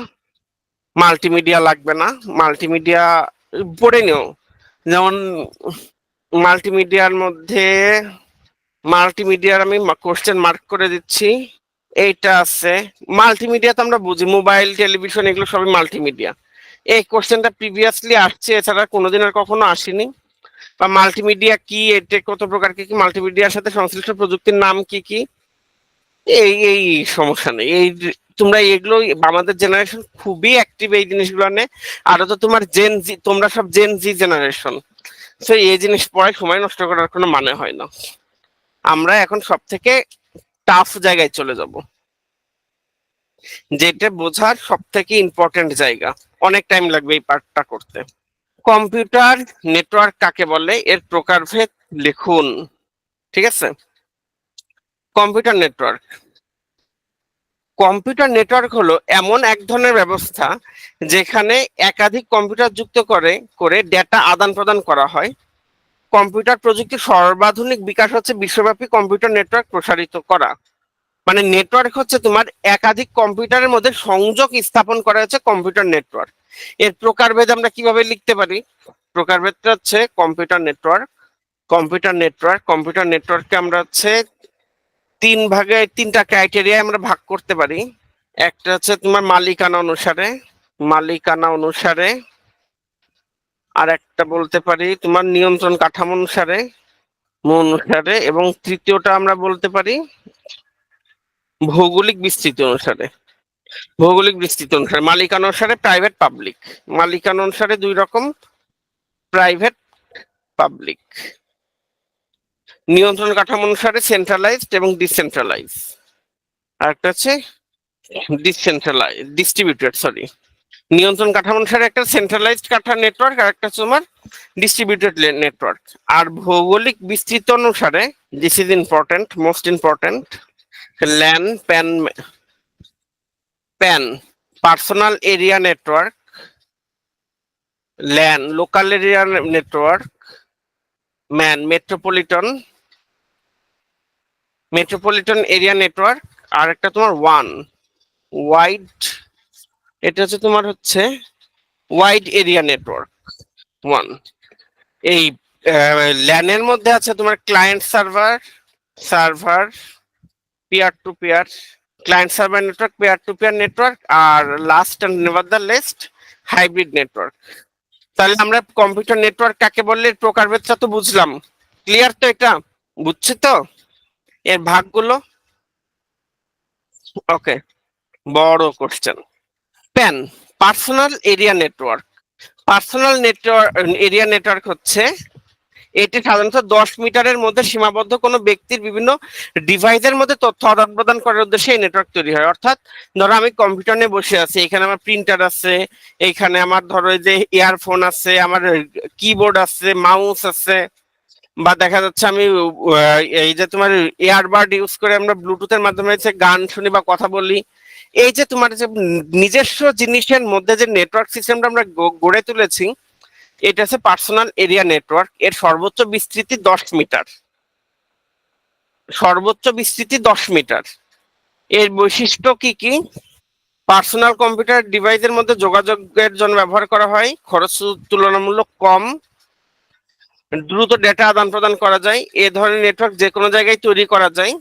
S1: মাল্টিমিডিয়া লাগবে না। মাল্টিমিডিয়া পড়ে নিও, যেমন মাল্টিমিডিয়ার আমি কোশ্চেন মার্ক করে দিচ্ছি। এইটা আছে মাল্টিমিডিয়া, তো আমরা বুঝি মোবাইল, টেলিভিশন, এগুলো সবই মাল্টিমিডিয়া। এই কোশ্চেনটা প্রিভিয়াসলি আসছে, এছাড়া কোনোদিন আর কখনো আসেনি। বা মাল্টিমিডিয়া কি, এটা কত প্রকার, কি কি মাল্টিমিডিয়ার সাথে সংশ্লিষ্ট প্রযুক্তির নাম কি কি, এই এই সমস্যা নেই। এই তোমরা এগুলো, আমাদের জেনারেশন খুবই অ্যাক্টিভ এই জিনিসগুলো নিয়ে। আরো তো তোমার জেন জি, তোমরা সব জেন জি জেনারেশন, তো এই জিনিস পড়ায় সময় নষ্ট করার কোনো মানে হয় না। আমরা এখন সব থেকে টাফ জায়গায় চলে যাব, যেটা বোঝার সব থেকে ইম্পর্টেন্ট জায়গা। অনেক টাইম লাগবে এই পার্টটা করতে। কম্পিউটার নেটওয়ার্ক কাকে বলে, এর প্রকারভেদ লিখুন। ঠিক আছে, কম্পিউটার নেটওয়ার্ক। কম্পিউটার নেটওয়ার্ক হলো এমন এক ধরনের ব্যবস্থা যেখানে একাধিক কম্পিউটার যুক্ত করে ডেটা আদান প্রদান করা হয়। কম্পিউটার প্রযুক্তির সর্বাধুনিক বিকাশ হচ্ছে বিশ্বব্যাপী কম্পিউটার নেটওয়ার্ক প্রসারিত করা। মানে নেটওয়ার্ক হচ্ছে তোমার একাধিক কম্পিউটারের মধ্যে সংযোগ স্থাপন করা হচ্ছে কম্পিউটার নেটওয়ার্ক। এর প্রকারভেদ আমরা কিভাবে লিখতে পারি? প্রকারভেদটা হচ্ছে কম্পিউটার নেটওয়ার্ককে আমরা হচ্ছে তিনটা ক্রাইটেরিয়া আমরা ভাগ করতে পারি। একটা হচ্ছে তোমার মালিকানা অনুসারে, আর একটা বলতে পারি তোমার নিয়ন্ত্রণ কাঠামো অনুসারে, এবং তৃতীয়টা আমরা বলতে পারি ভৌগোলিক বিস্তৃতি অনুসারে। মালিকানা অনুসারে প্রাইভেট পাবলিক, মালিকানা অনুসারে দুই রকম, প্রাইভেট পাবলিক। নিয়ন্ত্রণ কাঠামো অনুসারে সেন্ট্রালাইজড এবং ডিসেন্ট্রালাইজ, আর একটা হচ্ছে ডিস্ট্রিবিউটেড। নিয়ন্ত্রণ কাঠামো অনুসারে একটা সেন্ট্রালাইজড নেটওয়ার্ক, আর একটা তোমার ডিস্ট্রিবিউটেড নেটওয়ার্ক। আর ভৌগোলিক বিস্তৃত অনুসারে, this is important, most important, LAN PAN personal area network, LAN local area network, MAN metropolitan area network, আর একটা তোমার ওয়াইড, এটা হচ্ছে তোমার হচ্ছে ওয়াইড এরিয়া নেটওয়ার্ক ওয়ান। এই ল্যানের মধ্যে আছে তোমার client server peer to peer, client server network, peer to peer network, আর last and never the least hybrid network. তাহলে আমরা কম্পিউটার নেটওয়ার্ক কাকে বললে প্রকারভেদটা তো বুঝলাম, ক্লিয়ার তো? এটা বুঝছি তো এর ভাগগুলো? ওকে, বড় question. Pan personal area network হচ্ছে, এটি সাধারণত 10 মিটারের মধ্যে সীমাবদ্ধ কোনো ব্যক্তির বিভিন্ন ডিভাইসের মধ্যে তথ্য আদান প্রদান করার উদ্দেশ্যে এই নেটওয়ার্ক তৈরি হয়। অর্থাৎ ধরো আমি কম্পিউটার নিয়ে বসে আছি, এখানে আমার প্রিন্টার আছে, এইখানে আমার ধরো যে ইয়ারফোন আছে, আমার কিবোর্ড আছে, মাউস আছে, বা দেখা যাচ্ছে আমি এই যে তোমার এয়ারবাড ইউজ করে আমরা ব্লুটুথের মাধ্যমে গান শুনি বা কথা বলি, এই যে তোমার যে নিজস্ব জিনিসের মধ্যে যে নেটওয়ার্ক সিস্টেমটা আমরা গড়ে তুলেছি, এটা হচ্ছে পার্সোনাল এরিয়া নেটওয়ার্ক। এর সর্বোচ্চ বিস্তৃতি 10 মিটার, সর্বোচ্চ বিস্তৃতি 10 মিটার। এর বৈশিষ্ট্য কি কি? পার্সোনাল কম্পিউটার ডিভাইসের মধ্যে যোগাযোগের জন্য ব্যবহার করা হয়, খরচ তুলনামূলক কম, দ্রুত ডেটা আদান প্রদান করা যায়, এ ধরনের নেটওয়ার্ক যে কোনো জায়গায় তৈরি করা যায়।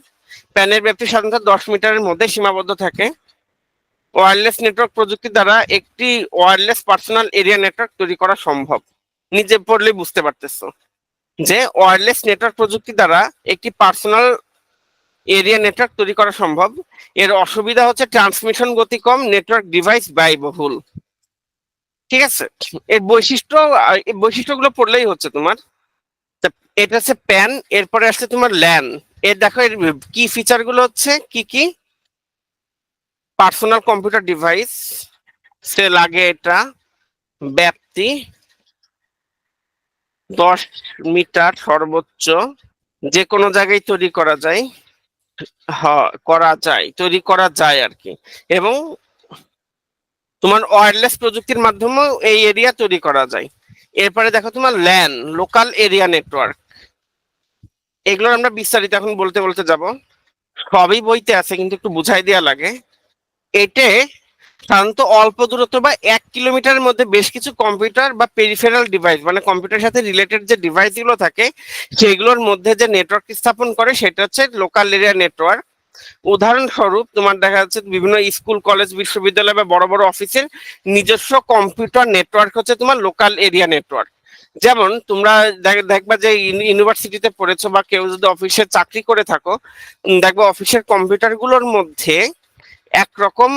S1: প্যানের ব্যাপ্তি সাধারণত 10 মিটারের মধ্যে সীমাবদ্ধ থাকে। ওয়্যারলেস নেটওয়ার্ক প্রযুক্তি দ্বারা একটি ওয়্যারলেস পার্সোনাল এরিয়া নেটওয়ার্ক তৈরি করা সম্ভব। নিজে পড়লেই বুঝতে পারতেছো যে ওয়্যারলেস নেটওয়ার্ক প্রযুক্তি দ্বারা একটি পার্সোনাল এরিয়া নেটওয়ার্ক তৈরি করা সম্ভব। এর অসুবিধা হচ্ছে ট্রান্সমিশন গতি কম, নেটওয়ার্ক ডিভাইস ব্যয়বহুল। ঠিক আছে, এর বৈশিষ্ট্যগুলো পড়লেই হচ্ছে তোমার। এটা হচ্ছে প্যান, এরপরে আসছে তোমার ল্যান। এর দেখো এর কি ফিচার গুলো হচ্ছে কি কি? পার্সোনাল কম্পিউটার ডিভাইস, সে লাগে এটা, ব্যাপ্তি 10 মিটার সর্বোচ্চ, যে কোনো জায়গায় তৈরি করা যায়, তৈরি করা যায় আর কি। এবং তোমার ওয়্যারলেস প্রযুক্তির মাধ্যমেও এই এরিয়া তৈরি করা যায়। এরপরে দেখো তোমার ল্যান, লোকাল এরিয়া নেটওয়ার্ক। এগুলোর আমরা বিস্তারিত এখন বলতে বলতে যাব, সবই বইতে আছে কিন্তু একটু বুঝাই দেওয়া লাগে। এতে সাধারণত অল্প দূরত্ব বা 1 কিলোমিটারের মধ্যে বেশ কিছু কম্পিউটার বা পেরিফেরাল ডিভাইস, মানে কম্পিউটারের সাথে রিলেটেড যে ডিভাইস গুলো থাকে সেগুলোর মধ্যে যে নেটওয়ার্ক স্থাপন করে সেটা হচ্ছে লোকাল এরিয়া নেটওয়ার্ক। উদাহরণস্বরূপ তোমার দেখা যাচ্ছে বিভিন্ন স্কুল, কলেজ, বিশ্ববিদ্যালয় বা বড় বড় অফিসের নিজস্ব কম্পিউটার নেটওয়ার্ক হচ্ছে তোমার লোকাল এরিয়া নেটওয়ার্ক। যেমন তোমরা দেখবা যে ইউনিভার্সিটিতে পড়েছো বা কেউ যদি অফিসে চাকরি করে থাকো, দেখবা অফিসের কম্পিউটার গুলোর মধ্যে একরকম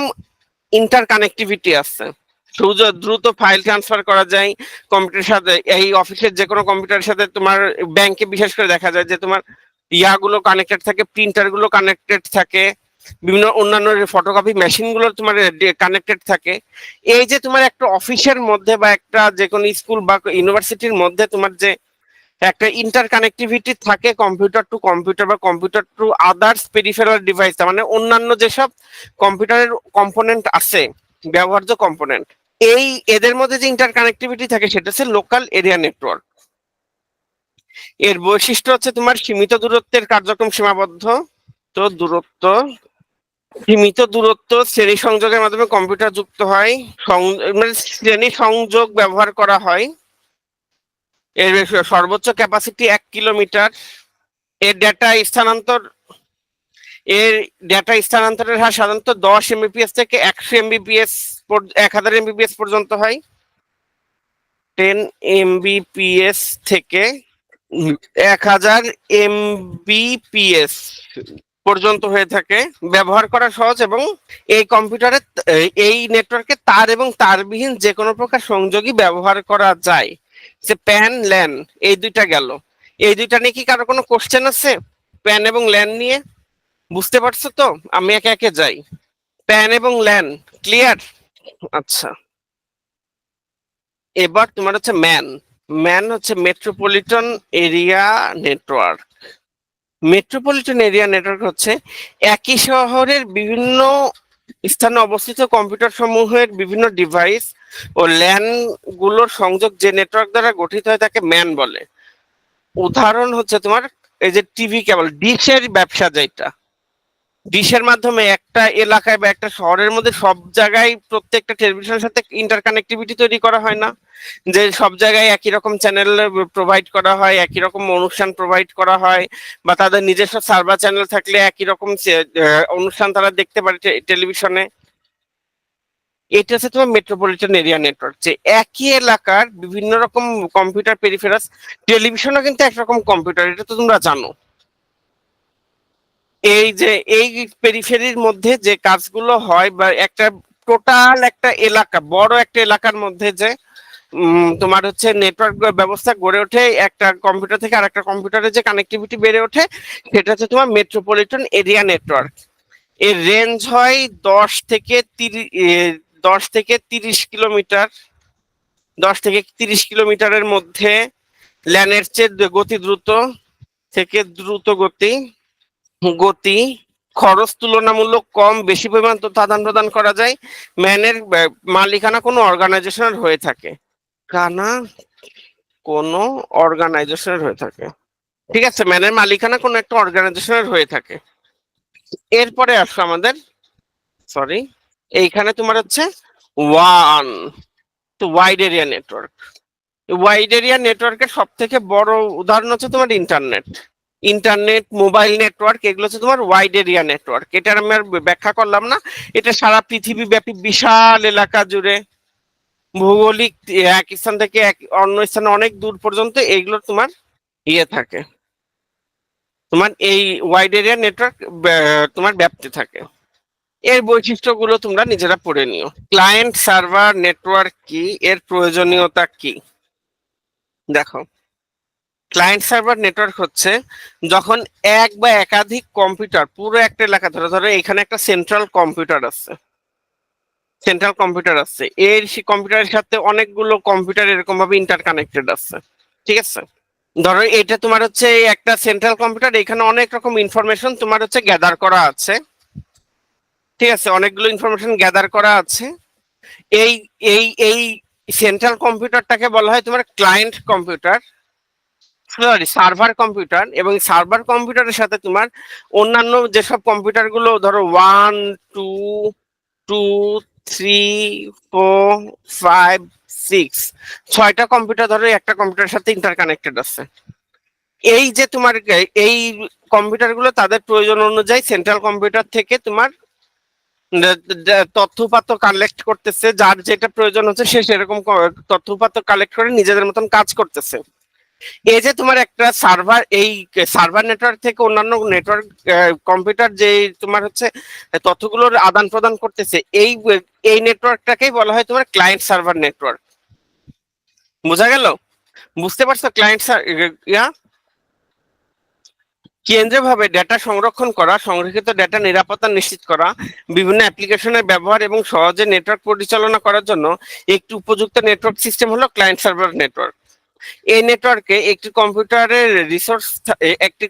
S1: ইন্টার কানেক্টিভিটি আছে, দ্রুত ফাইল ট্রান্সফার করা যায় কম্পিউটারের সাথে। এই অফিসের যে কোনো কম্পিউটারের সাথে তোমার ব্যাংকে বিশেষ করে দেখা যায় যে তোমার ইয়াগুলো কানেক্টেড থাকে, প্রিন্টার গুলো কানেক্টেড থাকে, বিভিন্ন অন্যান্য ফটোকপি মেশিন গুলো তোমার কানেক্টেড থাকে। এই যে তোমার একটা অফিসের মধ্যে বা একটা যে কোনো স্কুল বা ইউনিভার্সিটির মধ্যে তোমার যে একটা ইন্টার কানেক্টিভিটি থাকে কম্পিউটার টু কম্পিউটার বা computer to others peripheral device, মানে অন্যান্য যেসব কম্পিউটারের কম্পোনেন্ট আছে, ব্যবহার্য কম্পোনেন্ট, এই এদের মধ্যে যে ইন্টার কানেক্টিভিটি থাকে সেটা হচ্ছে লোকাল এরিয়া নেটওয়ার্ক। এর বৈশিষ্ট্য হচ্ছে তোমার সীমিত দূরত্বের কার্যক্রম সীমাবদ্ধ। তো সীমিত দূরত্ব শ্রেণী সংযোগের মাধ্যমে কম্পিউটার যুক্ত হয়, মানে শ্রেণী সংযোগ ব্যবহার করা হয়। এর সর্বোচ্চ ক্যাপাসিটি 1 কিলোমিটার। এর ডেটা স্থানান্তরের হার সাধারণত 10 MBPS থেকে 100 MBPS, 1000 MBPS পর্যন্ত হয়। 10 MBPS থেকে 1000 MBPS পর্যন্ত হয়ে থাকে। ব্যবহার করা সহজ এবং এই কম্পিউটারে এই নেটওয়ার্কে তার এবং তারবিহীন যে কোনো প্রকার সংযোগই ব্যবহার করা যায়। যে প্যান ল্যান, এই দুইটা গেল। এই দুইটা নিয়ে কি কারো কোনো কোশ্চেন আছে প্যান এবং ল্যান নিয়ে? বুঝতে পারছো তো? আমি একে একে যাই। প্যান এবং ল্যান ক্লিয়ার? আচ্ছা, এবার তোমার হচ্ছে ম্যান। ম্যান হচ্ছে metropolitan area network. Metropolitan area network হচ্ছে একই শহরের বিভিন্ন স্থানে অবস্থিত কম্পিউটার সমূহের বিভিন্ন ডিভাইস ও ল্যান গুলোর সংযোগ যে নেটওয়ার্ক দ্বারা গঠিত হয় তাকে ম্যান বলে। উদাহরণ হচ্ছে তোমার এই যে টিভি কেবল, ডিশের ব্যবসা, যেটা ডিশের মাধ্যমে একটা এলাকায় বা একটা শহরের মধ্যে সব জায়গায় প্রত্যেকটা টেলিভিশনের সাথে ইন্টার কানেক্টিভিটি তৈরি করা হয় না, যে সব জায়গায় একই রকম চ্যানেল প্রোভাইড করা হয়, একই রকম অনুষ্ঠান প্রোভাইড করা হয়, বা তাদের নিজস্ব সার্ভার চ্যানেল থাকলে একই রকম অনুষ্ঠান তারা দেখতে পারে টেলিভিশনে। এটা হচ্ছে তোমার মেট্রোপলিটন এরিয়া নেটওয়ার্ক, যে একই এলাকার বিভিন্ন রকম কম্পিউটার পেরিফেরাস, টেলিভিশনও কিন্তু একরকম কম্পিউটার, এটা তো তোমরা জানো। এই যে এই পেরিফেরির মধ্যে যে কাজগুলো হয় বা একটা টোটাল একটা এলাকা, বড় একটা এলাকার মধ্যে যে তোমার হচ্ছে নেটওয়ার্ক ব্যবস্থা গড়ে ওঠে, একটা কম্পিউটার থেকে আরেকটা কম্পিউটারের যে কানেক্টিভিটি বেড়ে ওঠে, সেটা হচ্ছে তোমার মেট্রোপলিটন এরিয়া নেটওয়ার্ক। এর রেঞ্জ হয় 10 থেকে 30 কিলোমিটার, 10 থেকে 30 কিলোমিটারের মধ্যে। ল্যানের চেয়ে গতি দ্রুত থেকে দ্রুত গতি খরচ তুলনামূলক কম, বেশি পরিমাণ তথ্য আদান প্রদান করা যায়, ম্যানের মালিকানা কোনো অর্গানাইজেশনের হয়ে থাকে, কানা কোনো অর্গানাইজেশনের হয়ে থাকে। ঠিক আছে, ম্যানের মালিকানা কোনো একটা অর্গানাইজেশনের হয়ে থাকে। এরপরে আসো আমাদের, সরি, এইখানে তোমার হচ্ছে ওয়ান, তো wide area network. Wide area নেটওয়ার্কের সব থেকে বড় উদাহরণ হচ্ছে তোমার ইন্টারনেট। ইন্টারনেট, মোবাইল নেটওয়ার্ক, এগুলো হচ্ছে তোমার ওয়াইড এরিয়া নেটওয়ার্ক। এটার আমি আর ব্যাখ্যা করলাম না। এটা সারা পৃথিবী ব্যাপী বিশাল এলাকা জুড়ে, ভৌগোলিক এক স্থান থেকে এক অন্য স্থানে অনেক দূর পর্যন্ত এইগুলো তোমার ইয়ে থাকে, তোমার এই ওয়াইড এরিয়া নেটওয়ার্ক তোমার ব্যাপ্তি থাকে। এর বৈশিষ্ট্যগুলো তোমরা নিজেরা পড়ে নিও। ক্লায়েন্ট সার্ভার নেটওয়ার্ক কি, এর প্রয়োজনীয়তা কি? দেখো, ক্লায়েন্ট সার্ভার নেটওয়ার্ক হচ্ছে যখন এক বা একাধিক কম্পিউটার পুরো একটা এলাকা ধরে, ধরো এখানে একটা সেন্ট্রাল কম্পিউটার আছে, এর সেই কম্পিউটারের সাথে অনেকগুলো কম্পিউটার এরকম ভাবে ইন্টার কানেক্টেড আছে। ঠিক আছে, ধরো এটা তোমার হচ্ছে একটা সেন্ট্রাল কম্পিউটার, এখানে অনেক রকম ইনফরমেশন তোমার হচ্ছে গ্যাদার করা আছে। ঠিক আছে, অনেকগুলো ইনফরমেশন গ্যাদার করা আছে। এই এই এই সেন্ট্রাল কম্পিউটারটাকে বলা হয় তোমার client computer, sorry server computer. এবং সার্ভার কম্পিউটারের সাথে তোমার অন্যান্য যেসব কম্পিউটার গুলো ধরো 1 2 2 3 4 5 6, 6টা কম্পিউটার ধরো একটা কম্পিউটারের সাথে ইন্টারকানেক্টেড আছে। এই যে তোমার এই কম্পিউটার গুলো তাদের প্রয়োজন অনুযায়ী সেন্ট্রাল কম্পিউটার থেকে তোমার তথ্য উপাত্ত কালেক্ট করতেছে, যার যেটা প্রয়োজন হচ্ছে সে সেরকম তথ্য উপাত্ত কালেক্ট করে নিজেদের মতন কাজ করতেছে। এই যে তোমার একটা সার্ভার, এই সার্ভার নেটওয়ার্ক থেকে অন্যান্য নেটওয়ার্ক কম্পিউটার যে তোমার হচ্ছে তথ্যগুলোর আদান প্রদান করতেছে, এই নেটওয়ার্কটাকেই বলা হয় তোমার ক্লায়েন্ট সার্ভার নেটওয়ার্ক। বোঝা গেল? বুঝতে পারছো? ক্লায়েন্ট ইয়া কেন্দ্রীয়ভাবে ডেটা সংরক্ষণ করা, সংরক্ষিত ডেটা নিরাপত্তা নিশ্চিত করা, বিভিন্ন অ্যাপ্লিকেশনের ব্যবহার এবং সহজে নেটওয়ার্ক পরিচালনা করার জন্য একটি উপযুক্ত নেটওয়ার্ক সিস্টেম হলো ক্লায়েন্ট সার্ভার নেটওয়ার্ক। এই নেটওয়ার্কে একটি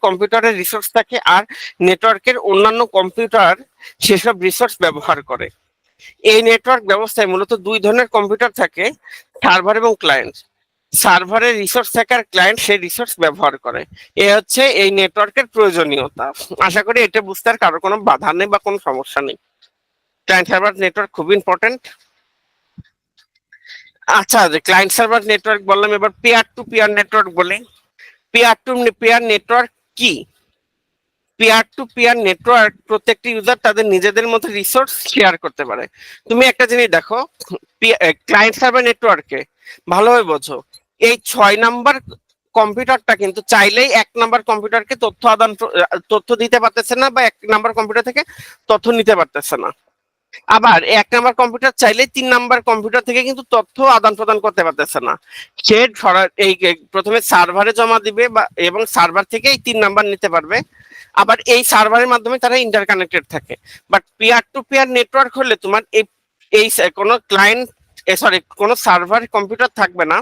S1: কম্পিউটারের রিসোর্স থাকে, আর নেটওয়ার্কের অন্যান্য কম্পিউটার সেসব রিসোর্স ব্যবহার করে। এই নেটওয়ার্ক ব্যবস্থায় মূলত দুই ধরনের কম্পিউটার থাকে, সার্ভার এবং ক্লায়েন্ট। সার্ভারের রিসোর্স থাকে আর ক্লায়েন্ট সেই রিসোর্স ব্যবহার করে। এ হচ্ছে এই নেটওয়ার্কের প্রয়োজনীয়তা। আশা করি এটা বুঝতে আর কারো কোনো বাধা নেই বা কোনো সমস্যা নেই। ক্লায়েন্ট সার্ভার নেটওয়ার্ক খুব ইম্পর্টেন্ট। আচ্ছা, যে ক্লায়েন্ট সার্ভার নেটওয়ার্ক বললাম, এবার পেয়ার টু পেয়ার নেটওয়ার্ক বলি। পেয়ার টু পেয়ার নেটওয়ার্ক কি? পেয়ার টু পেয়ার নেটওয়ার্ক প্রত্যেকটি ইউজার তাদের নিজেদের মধ্যে রিসোর্স শেয়ার করতে পারে। তুমি একটা জিনিস দেখো, ক্লায়েন্ট সার্ভার নেটওয়ার্কে ভালোভাবে বোঝো, এই 6 নাম্বার কম্পিউটারটা কিন্তু চাইলেই 1 নাম্বার কম্পিউটারকে তথ্য দিতে পারতেছে না, বা 1 নাম্বার কম্পিউটার থেকে তথ্য নিতে পারতেছে না। আবার 1 নাম্বার কম্পিউটার চাইলে 3 নাম্বার কম্পিউটার থেকে কিন্তু তথ্য আদান প্রদান করতে পারতেছে না। সে এই প্রথমে সার্ভারে জমা দিবে, বা এবং সার্ভার থেকে এই 3 নাম্বার নিতে পারবে। আবার এই সার্ভারের মাধ্যমে তারা ইন্টারকানেক্টেড থাকে। But peer to peer network হলে তোমার এই এই কোনো ক্লায়েন্ট, সরি, কোনো সার্ভার কম্পিউটার থাকবে না,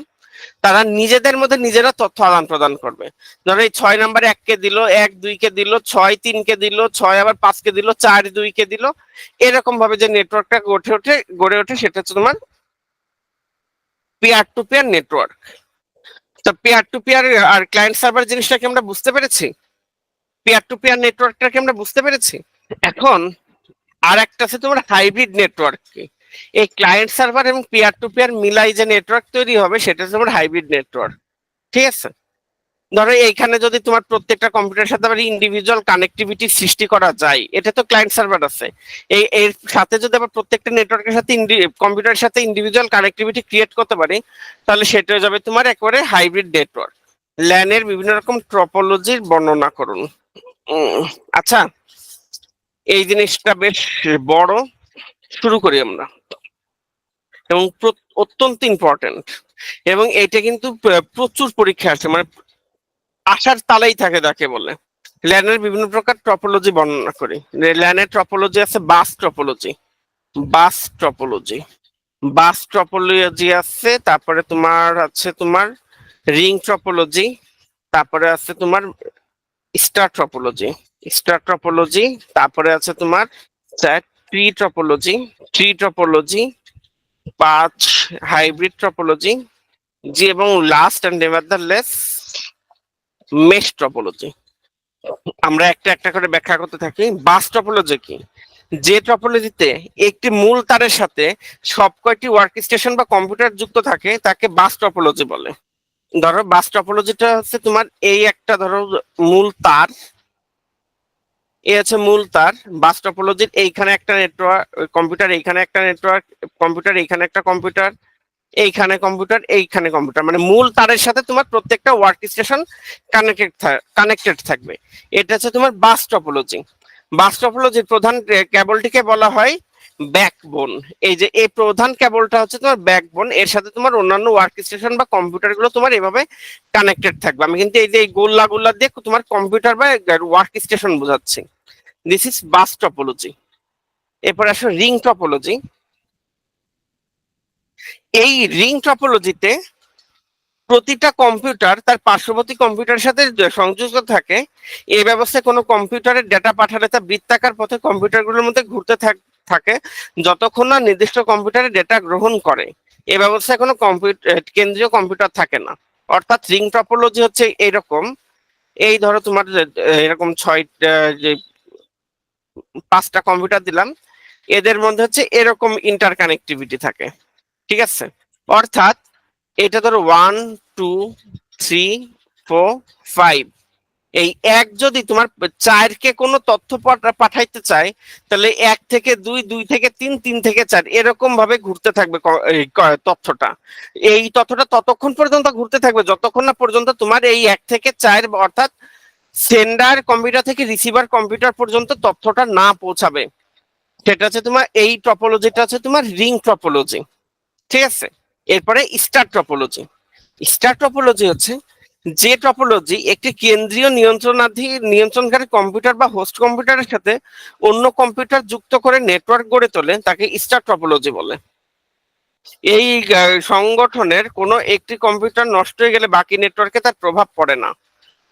S1: তারা নিজেদের মধ্যে নিজেরা তথ্য আদান প্রদান করবে। ধরো এই 6 নাম্বার 1 কে দিল, 1 2 কে দিল, 6 3 কে দিল, 6 আবার 5 কে দিল, 4 2 কে দিল। এরকম ভাবে যে নেটওয়ার্কটা গড়ে ওঠে সেটা হচ্ছে তোমার পিয়ার টু পিয়ার নেটওয়ার্ক। তো পিয়ার টু পিয়ার আর ক্লায়েন্ট সার্ভার জিনিসটাকে আমরা বুঝতে পেরেছি, পিয়ার টু পিয়ার নেটওয়ার্কটাকে আমরা বুঝতে পেরেছি। এখন আর একটা আছে তোমার হাইব্রিড নেটওয়ার্ক। এই ক্লায়েন্ট সার্ভার এবং পিয়ার টু পিয়ার মিলাই যে নেটওয়ার্ক তৈরি হবে সেটা হচ্ছে তোমার হাইব্রিড নেটওয়ার্ক। ঠিক আছে, ধরো এইখানে যদি তোমার প্রত্যেকটা কম্পিউটারের সাথে আবার ইন্ডিভিজুয়াল কানেক্টিভিটি সৃষ্টি করা যায়, এটা তো ক্লায়েন্ট সার্ভার আছে। এর সাথে যদি আবার প্রত্যেকটা নেটওয়ার্কের সাথে কম্পিউটারের সাথে ইন্ডিভিজুয়াল কানেক্টিভিটি ক্রিয়েট করতে পারি, তাহলে সেটা হয়ে যাবে তোমার একেবারে হাইব্রিড নেটওয়ার্ক। ল্যানের বিভিন্ন রকম ট্রপোলজির বর্ণনা করুন। আচ্ছা, এই জিনিসটা বেশ বড়, শুরু করি আমরা। এবং অত্যন্ত ইম্পর্টেন্ট, এবং এটা কিন্তু প্রচুর পরীক্ষা আসে, মানে আসার তালেই থাকে যাকে বলে। ল্যানের বিভিন্ন প্রকার টপোলজি বর্ণনা করি। ল্যানের টপোলজি আছে bus topology, bus topology bus topology আছে, তারপরে তোমার আছে তোমার রিং টপোলজি, তারপরে আছে তোমার স্টার টপোলজি। স্টার টপোলজি, তারপরে আছে তোমার tree topology, tree topology, 5 hybrid topology, জি, এবং last and nevertheless mesh topology. আমরা একটা একটা করে ব্যাখ্যা করতে থাকি। বাস টপোলজি কি? যে টপোলজিতে একটি মূল তারের সাথে সব কয়টি ওয়ার্ক স্টেশন বা কম্পিউটার যুক্ত থাকে তাকে বাস টপোলজি বলে। ধরো বাস টপোলজিটা হচ্ছে তোমার এই একটা ধরো মূল তার, এই আছে মূল তার। বাস টপোলজির এইখানে একটা নেটওয়ার্ক কম্পিউটার, এইখানে একটা নেটওয়ার্ক কম্পিউটার, এইখানে একটা কম্পিউটার, এইখানে কম্পিউটার, এইখানে কম্পিউটার, মানে মূল তারের সাথে তোমার প্রত্যেকটা ওয়ার্ক স্টেশন কানেক্টেড থাকবে। এটা হচ্ছে তোমার বাস টপোলজি। বাস টপোলজির প্রধান কেবলটিকে বলা হয় ব্যাকবোন। এই যে এই প্রধান কেবলটা হচ্ছে তোমার ব্যাকবোন, এর সাথে তোমার অন্যান্য ওয়ার্ক স্টেশন বা কম্পিউটার গুলো তোমার এভাবে কানেক্টেড থাকবে। আমি কিন্তু এই যে এই গোল্লা গোল্লা দিয়ে তোমার কম্পিউটার বা ওয়ার্ক স্টেশন বোঝাচ্ছি। This is bus topology. এরপর আসো রিং টপোলজি। এই রিং টপোলজিতে প্রতিটা কম্পিউটার তার পার্শ্ববর্তী কম্পিউটারের সাথে সংযুক্ত থাকে। এই ব্যবস্থায় কোনো কম্পিউটারের ডেটা পাঠালে তা বৃত্তাকার পথে কম্পিউটারগুলোর মধ্যে ঘুরতে থাকে যতক্ষণ না নির্দিষ্ট কম্পিউটারে ডেটা গ্রহণ করে। এই ব্যবস্থায় কোনো কেন্দ্রীয় কম্পিউটার থাকে না। অর্থাৎ রিং টপোলজি হচ্ছে এরকম। এই ধরো তোমার এরকম 6টা যে 5টা কম্পিউটার দিলাম, এদের মধ্যে হচ্ছে এরকম ইন্টার কানেক্টিভিটি থাকে। ঠিক আছে? অর্থাৎ এটা ধরো 1 2 3 4 5, এই এক যদি তোমার 4কে কোনো তথ্য পাঠাইতে চায়, তাহলে 1 থেকে 2, 2 থেকে 3, 3 থেকে 4 এরকম ভাবে ঘুরতে থাকবে তথ্যটা। এই তথ্যটা ততক্ষণ পর্যন্ত ঘুরতে থাকবে যতক্ষণ না পর্যন্ত তোমার এই 1 থেকে 4, অর্থাৎ সেন্ডার কম্পিউটার থেকে রিসিভার কম্পিউটার পর্যন্ত তথ্যটা না পৌঁছাবে। সেটা হচ্ছে তোমার এই টপোলজিটা হচ্ছে তোমার রিং টপোলজি। ঠিক আছে? এরপরে স্টার টপোলজি। স্টার টপোলজি হচ্ছে যে টপোলজি একটি কেন্দ্রীয় নিয়ন্ত্রণকারী কম্পিউটার বা হোস্ট কম্পিউটারের সাথে অন্য কম্পিউটার যুক্ত করে নেটওয়ার্ক গড়ে তোলে তাকে স্টার টপোলজি বলে। এই সংগঠনের কোনো একটি কম্পিউটার নষ্ট হয়ে গেলে বাকি নেটওয়ার্কে তার প্রভাব পড়ে না।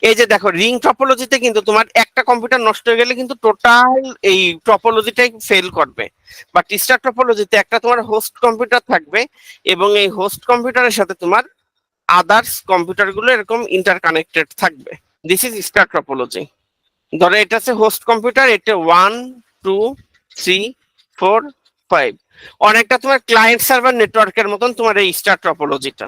S1: এই যে দেখো রিং টপোলজিতে কিন্তু তোমার একটা কম্পিউটার নষ্ট হয়ে গেলে কিন্তু টোটাল এই টপোলজিটাই ফেল করবে। বাট স্টার টপোলজিতে একটা তোমার হোস্ট কম্পিউটার থাকবে এবং এই হোস্ট কম্পিউটারের সাথে তোমার আদার্স কম্পিউটার গুলো এরকম ইন্টারকানেক্টেড থাকবে। This is star topology. ধরো এটা হচ্ছে হোস্ট কম্পিউটার, এটা 1 2 3 4 5, অনেকটা তোমার ক্লায়েন্ট সার্ভার নেটওয়ার্কের মতন তোমার এই স্টার টপোলজিটা।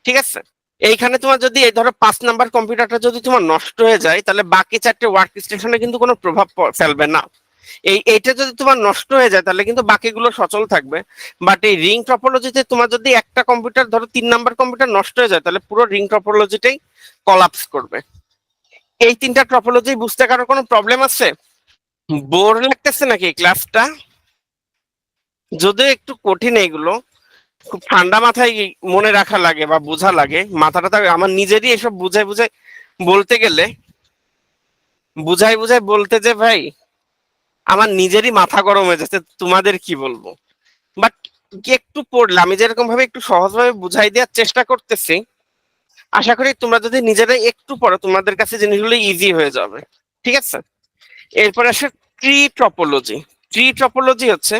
S1: ঠিক আছে? এইখানে তোমার যদি এই ধরো 5 নাম্বার কম্পিউটারটা যদি তোমার নষ্ট হয়ে যায়, তাহলে বাকি 4টে ওয়ার্ক স্টেশনে কিন্তু কোনো প্রভাব ফেলবে না। এইটা যদি তোমার নষ্ট হয়ে যায় তাহলে কিন্তু বাকিগুলো সচল থাকবে। বাট এই রিং টপোলজিতে তোমার যদি একটা কম্পিউটার ধরো 3 নাম্বার কম্পিউটার নষ্ট হয়ে যায়, তাহলে পুরো রিং টপোলজিটাই কলাপস করবে। এই 3টা টপোলজি বুঝতে কারো কোনো প্রবলেম আছে? বোর লাগতেছে নাকি ক্লাসটা? যদিও একটু কঠিন এগুলো, খুব ঠান্ডা মাথায় মনে রাখা লাগে বা বোঝা লাগে। মাথাটা আমার নিজেরই এসব বুঝাই বুঝাই বলতে গেলে, বুঝাই বুঝাই বলতে যে ভাই আমার নিজেরই মাথা গরম হয়ে যাচ্ছে, তোমাদের কি বলবো। বাট একটু পড়লে আমি যেরকম ভাবে একটু সহজভাবে বুঝাই দেওয়ার চেষ্টা করতেছি, আশা করি তোমরা যদি নিজেরাই একটু পড়ো তোমাদের কাছে জিনিসগুলো ইজি হয়ে যাবে। ঠিক আছে? এরপর আসে ট্রি টপোলজি। ট্রি টপোলজি হচ্ছে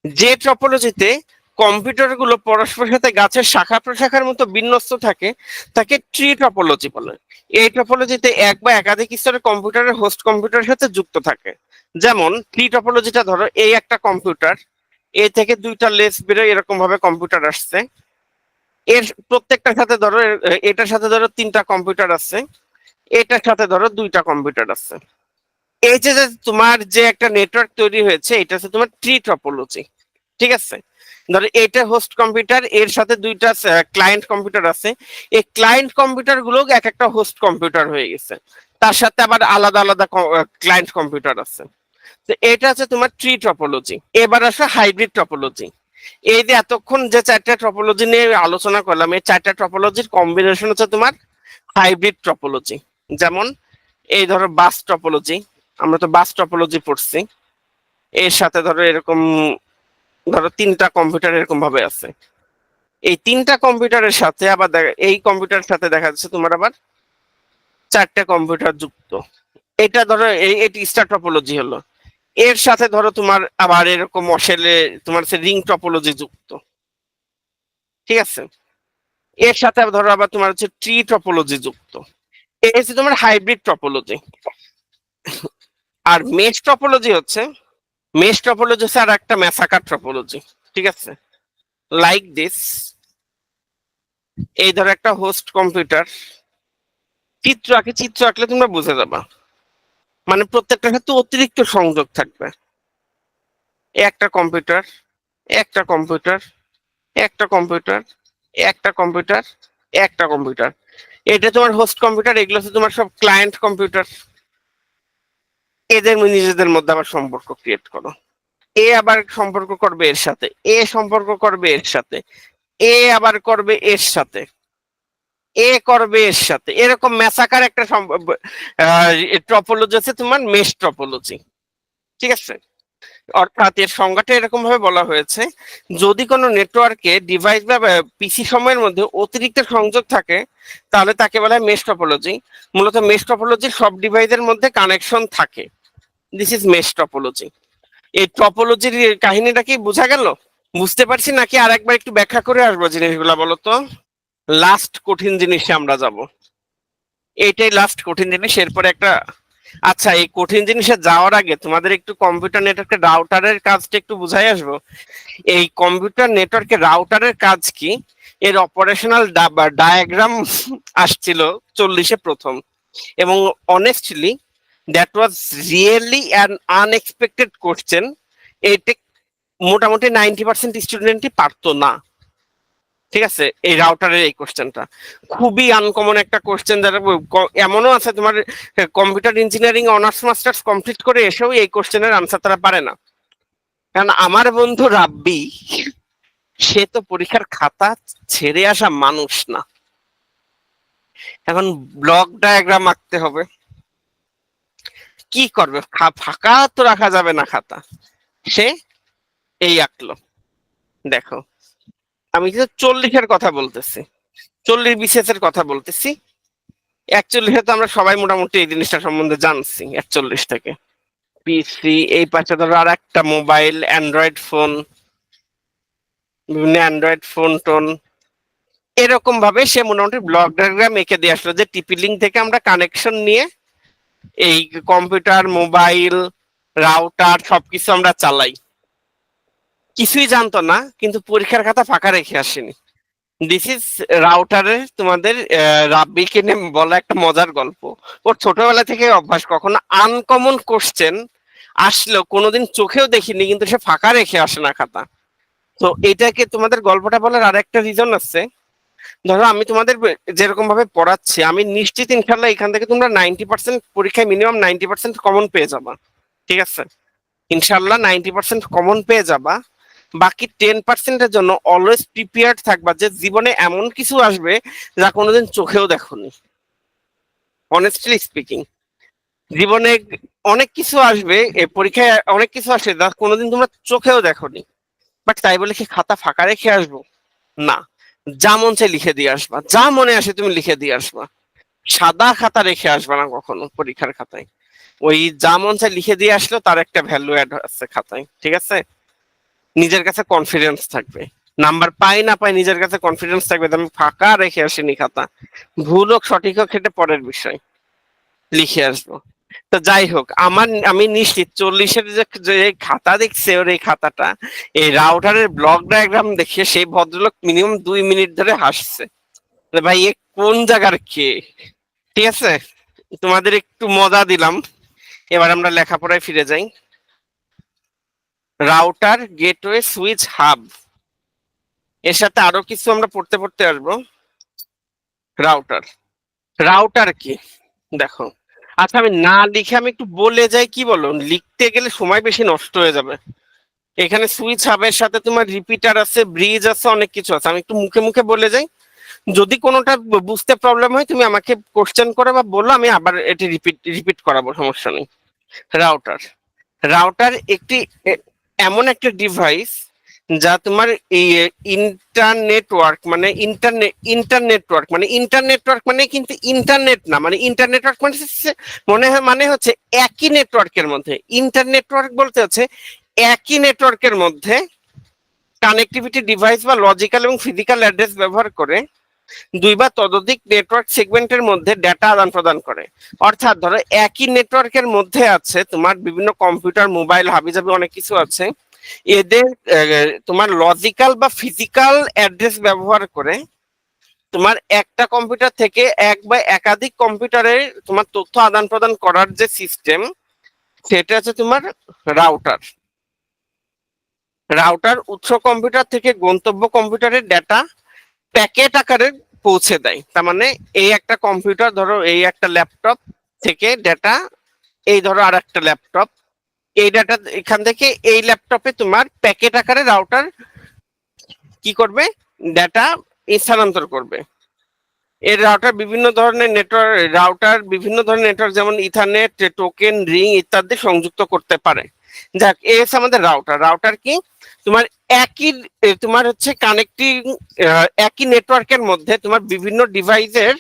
S1: যে টপোলজিতে কম্পিউটার গুলো পরস্পরের সাথে গাছের শাখা প্রশাখার মতো বিন্যস্ত থাকে তাকে ট্রি টপোলজি বলে। এই টপোলজিতে এক বা একাধিক স্তরের কম্পিউটারের হোস্ট কম্পিউটারের সাথে যুক্ত থাকে। যেমন ট্রি টপোলজিটা ধরো এই একটা কম্পিউটার, এ থেকে 2টা লেস বেরোয় এরকম ভাবে কম্পিউটার আসছে। এর প্রত্যেকটার সাথে ধরো এটার সাথে ধরো 3টা কম্পিউটার আছে, এটার সাথে ধরো 2টা কম্পিউটার আছে। এই যে যে তোমার যে একটা নেটওয়ার্ক তৈরি হয়েছে এটা হচ্ছে তোমার ট্রি টপোলজি। ঠিক আছে? ধরো এটা হোস্ট কম্পিউটার, এর সাথে 2টা ক্লায়েন্ট কম্পিউটার আছে। এই ক্লায়েন্ট কম্পিউটার গুলো এক একটা হোস্ট কম্পিউটার হয়ে গেছে, তার সাথে আবার আলাদা আলাদা ক্লায়েন্ট কম্পিউটার আছে। তো এটা হচ্ছে তোমার ট্রি টপোলজি। এবার আসো হাইব্রিড টপোলজি। এই যে এতক্ষণ যে 4টা টপোলজি নিয়ে আলোচনা করলাম, এই 4টা টপোলজির কম্বিনেশন হচ্ছে তোমার হাইব্রিড টপোলজি। যেমন এই ধরো বাস টপোলজি, আমরা তো বাস টপোলজি পড়ছি। এর সাথে ধরো এরকম ধরো 3টা কম্পিউটার এরকম ভাবে আছে। এই 3টা কম্পিউটারের সাথে আবার এই কম্পিউটারের সাথে দেখা যাচ্ছে তোমার আবার 4টে কম্পিউটার যুক্ত। এটা ধরো এটি স্টার টপোলজি হলো। এর সাথে ধরো তোমার আবার এরকম অশেলে তোমার রিং টপোলজি যুক্ত, ঠিক আছে। এর সাথে ধরো আবার তোমার হচ্ছে ট্রি টপোলজি যুক্ত। এই হচ্ছে তোমার হাইব্রিড টপোলজি। আর মেশ টপোলজি হচ্ছে আর একটা ম্যাসাকার টপোলজি, ঠিক আছে। লাইক দিস, এই ধরো একটা হোস্ট কম্পিউটার, চিত্র আঁকলে তোমরা বুঝে যাবা। মানে প্রত্যেকটার সাথে অতিরিক্ত সংযোগ থাকবে। একটা কম্পিউটার, একটা কম্পিউটার, একটা কম্পিউটার, একটা কম্পিউটার, একটা কম্পিউটার। এটা তোমার হোস্ট কম্পিউটার, এগুলো হচ্ছে তোমার সব ক্লায়েন্ট কম্পিউটার। এদের নিজেদের মধ্যে আবার সম্পর্ক ক্রিয়েট করো। এ আবার সম্পর্ক করবে এর সাথে, এ সম্পর্ক করবে এর সাথে, এ আবার করবে এর সাথে, এ করবে এর সাথে, এরকম ম্যাসাকার একটা টপোলজি আছে তোমার মেশ টপোলজি, ঠিক আছে। অর্থাৎ এর সংজ্ঞাটা এরকম ভাবে বলা হয়েছে, যদি কোনো নেটওয়ার্কে ডিভাইস বা পিসি সময়ের মধ্যে অতিরিক্ত সংযোগ থাকে তাহলে তাকে বলা হয় মেশ টপোলজি। মূলত মেশ টপোলজির সব ডিভাইসের মধ্যে কানেকশন থাকে, দিস ইজ মেশ টপোলজি। এই টপোলজির কাহিনীটা কি বোঝা গেল? বুঝতে পারছি নাকি আর একবার একটু ব্যাখ্যা করে আসবো জিনিসগুলা, বলো তো। লাস্ট কঠিন জিনিসে আমরা যাব, এইটাই লাস্ট কঠিন জিনিস, এরপরে একটা। আচ্ছা, এই কঠিন জিনিসে যাওয়ার আগে তোমাদের একটু কম্পিউটার নেটওয়ার্কের রাউটারের কাজটা একটু বুঝাই আসবো। এই কম্পিউটার নেটওয়ার্কের রাউটারের কাজ কি, এর অপারেশনাল ডায়াগ্রাম আসছিল 40-এ প্রথম। এবং honestly that was really an unexpected question. এটা মোটামুটি 90% স্টুডেন্টই পারতো না, ঠিক আছে। এই রাউটারের এই কোশ্চেনটা খুবই আনকমন একটা কোশ্চেন, যারা এমনও আছে তোমার computer engineering honours masters complete করে এসেও এই কোশ্চেনের আনসার তারা পারে না। কারণ আমার বন্ধু রাব্বি, সে তো পরীক্ষার খাতা ছেড়ে আসা মানুষ না। এখন ব্লক ডায়াগ্রাম আঁকতে হবে, কি করবে, ফাঁকা তো রাখা যাবে না খাতা। সে এই আঁকলো, দেখো। আমি কিন্তু 40-এর কথা বলতেছি, 40 বিসিএস এর কথা বলতেছি। 41-এ তো আমরা সবাই মোটামুটি এই জিনিসটা সম্বন্ধে জানছি, 41 থেকে। পিসি, এই পাশে ধরো আর একটা মোবাইল, অ্যান্ড্রয়েড ফোন, বিভিন্ন অ্যান্ড্রয়েড ফোন টোন। এরকম ভাবে সে মোটামুটি ব্লক ডায়াগ্রাম এঁকে দিয়ে আসলো যে টিপি লিঙ্ক থেকে আমরা কানেকশন নিয়ে এই কম্পিউটার, মোবাইল, রাউটার সবকিছু আমরা চালাই। কিছুই জানতো না, কিন্তু পরীক্ষার খাতা ফাঁকা রেখে আসেনি। দিস ইজ রাউটারের তোমাদের রাব্বিকে নিয়ে বলা একটা মজার গল্প। ওর ছোটবেলা থেকে অভ্যাস, কখনো আনকমন কোশ্চেন আসলো কোনোদিন চোখেও দেখিনি, কিন্তু সে ফাঁকা রেখে আসে না খাতা। তো এটাকে তোমাদের গল্পটা বলার আর একটা রিজন আছে। ধরো আমি তোমাদের যেরকম ভাবে পড়াচ্ছি, আমি নিশ্চিত ইনশাল্লাহ এখান থেকে তোমরা 90% পরীক্ষায় মিনিমাম 90% কমন পেয়ে যাবা, ঠিক আছে। ইনশাল্লাহ 90% কমন পেয়ে যাবা। বাকি 10%-এর জন্য অলওয়েজ প্রিপেয়ার্ড থাকবা, যে জীবনে এমন কিছু আসবে যা কোনোদিন চোখেও দেখোনি। অনেস্টলি স্পিকিং, জীবনে অনেক কিছু আসবে, পরীক্ষায় অনেক কিছু আসে যা কোনোদিন তোমরা চোখেও দেখোনি। বাট তাই বলে কি খাতা ফাঁকা রেখে আসবো? না, যা মন চাই লিখে দিয়ে আসবা, যা মনে আসে তুমি লিখে দিয়ে আসবা। সাদা খাতা রেখে আসবা না কখনো পরীক্ষার খাতায়। ওই যা মন চাই লিখে দিয়ে আসলো তার একটা ভ্যালু অ্যাড আছে খাতায়, ঠিক আছে। নিজের কাছে কনফিডেন্স থাকবে, নাম্বার পাই না পাই নিজের কাছে কনফিডেন্স থাকবে, আমি ফাঁকা রেখে আসিনি খাতা। ভুল হোক সঠিক হোক সেটা পরের বিষয়, লিখে আসবো। তো যাই হোক, আমি নিশ্চিত 40-এর যে খাতা দেখছে, ওর এই খাতাটা, এই রাউটারের ব্লক ডায়াগ্রাম দেখে সেই ভদ্রলোক মিনিমাম 2 মিনিট ধরে হাসছে, ভাই এ কোন জায়গার কে। ঠিক আছে, তোমাদের একটু মজা দিলাম, এবার আমরা লেখাপড়ায় ফিরে যাই। রাউটার, গেটওয়ে, সুইচ, হাব, এর সাথে আরো কিছু আমরা পড়তে পড়তে আসবো। রাউটার, রাউটার কি দেখো। আচ্ছা, আমি না লিখে আমি একটু বলে যাই, কি বলো, লিখতে গেলে সময় বেশি নষ্ট হয়ে যাবে। এখানে সুইচ হাবের সাথে তোমার রিপিটার আছে, ব্রিজ আছে, অনেক কিছু আছে, আমি একটু মুখে মুখে বলে যাই। যদি কোনোটা বুঝতে প্রবলেম হয় তুমি আমাকে কোশ্চেন করে বা বললো, আমি আবার এটি রিপিট রিপিট করাবো, সমস্যা নেই। রাউটার, রাউটার একটি এমন একটা ডিভাইস যা তোমার এই ইন্টারনেটওয়ার্ক মানে ইন্টারনেটওয়ার্ক মানে কিন্তু ইন্টারনেট না, মানে ইন্টারনেটওয়ার্ক মানে মানে হচ্ছে একই নেটওয়ার্কের মধ্যে, ইন্টারনেটওয়ার্ক বলতে হচ্ছে একই নেটওয়ার্কের মধ্যে কানেক্টিভিটি ডিভাইস বা লজিক্যাল এবং ফিজিক্যাল অ্যাড্রেস ব্যবহার করে দুই বা ততোধিক নেটওয়ার্ক সেগমেন্টের মধ্যে ডেটা আদান প্রদান করে। অর্থাৎ ধরো একই নেটওয়ার্কের মধ্যে আছে তোমার বিভিন্ন কম্পিউটার, মোবাইল, হাবিজাবি অনেক কিছু আছে, এদের তোমার লজিক্যাল বা ফিজিক্যাল অ্যাড্রেস ব্যবহার করে তোমার একটা কম্পিউটার থেকে এক বা একাধিক কম্পিউটারে তোমার তথ্য আদান প্রদান করার যে সিস্টেম, সেটা হচ্ছে তোমার রাউটার। রাউটার উৎস কম্পিউটার থেকে গন্তব্য কম্পিউটারের ডেটা প্যাকেট আকারে পৌঁছে দেয়। তার মানে এই একটা কম্পিউটার, ধরো এই একটা ল্যাপটপ থেকে ডেটা, এই ধরো আর একটা ল্যাপটপ, এই ডাটা এখান থেকে এই ল্যাপটপে তোমার প্যাকেট আকারে রাউটার কি করবে, ডেটা স্থানান্তর করবে। এর রাউটার বিভিন্ন ধরনের নেটওয়ার্ক যেমন ইথারনেট, টোকেন, রিং ইত্যাদি সংযুক্ত করতে পারে। যাক, এ হচ্ছে আমাদের রাউটার। রাউটার কি তোমার একই তোমার হচ্ছে কানেক্টিং, একই নেটওয়ার্কের মধ্যে তোমার বিভিন্ন ডিভাইসের,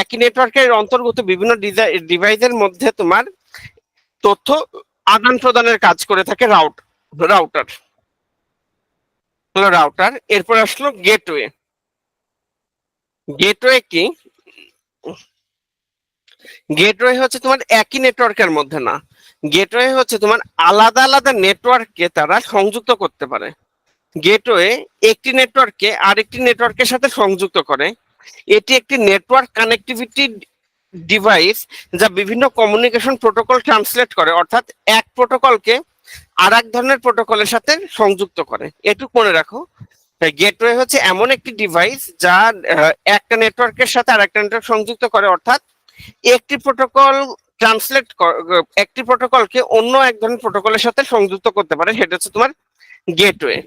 S1: একই নেটওয়ার্কের অন্তর্গত বিভিন্ন ডিভাইসের মধ্যে তোমার তথ্য আদান প্রদানের কাজ করে থাকে রাউটার হলো রাউটার। এরপর আসলো গেটওয়ে। গেটওয়ে কি, গেটওয়ে হচ্ছে তোমার একই নেটওয়ার্কের মধ্যে না, গেটওয়ে হচ্ছে তোমার আলাদা আলাদা নেটওয়ার্ককে তারা সংযুক্ত করতে পারে। গেটওয়ে একটি নেটওয়ার্ককে আরেকটি নেটওয়ার্কের সাথে সংযুক্ত করে। এটি একটি নেটওয়ার্ক কানেক্টিভিটি ডিভাইস যা বিভিন্ন কমিউনিকেশন প্রোটোকল ট্রান্সলেট করে, অর্থাৎ এক প্রোটোকলকে আর এক ধরনের প্রোটোকলের সাথে সংযুক্ত করে। এটুকু মনে রাখো, গেটওয়ে হচ্ছে এমন একটি ডিভাইস যা একটা নেটওয়ার্কের সাথে আর একটা নেটওয়ার্ক সংযুক্ত করে, অর্থাৎ একটি প্রোটোকল ট্রান্সলেট, একটি প্রোটোকলকে অন্য এক ধরনের প্রোটোকলের সাথে সংযুক্ত করতে পারে, সেটা হচ্ছে তোমার গেটওয়ে।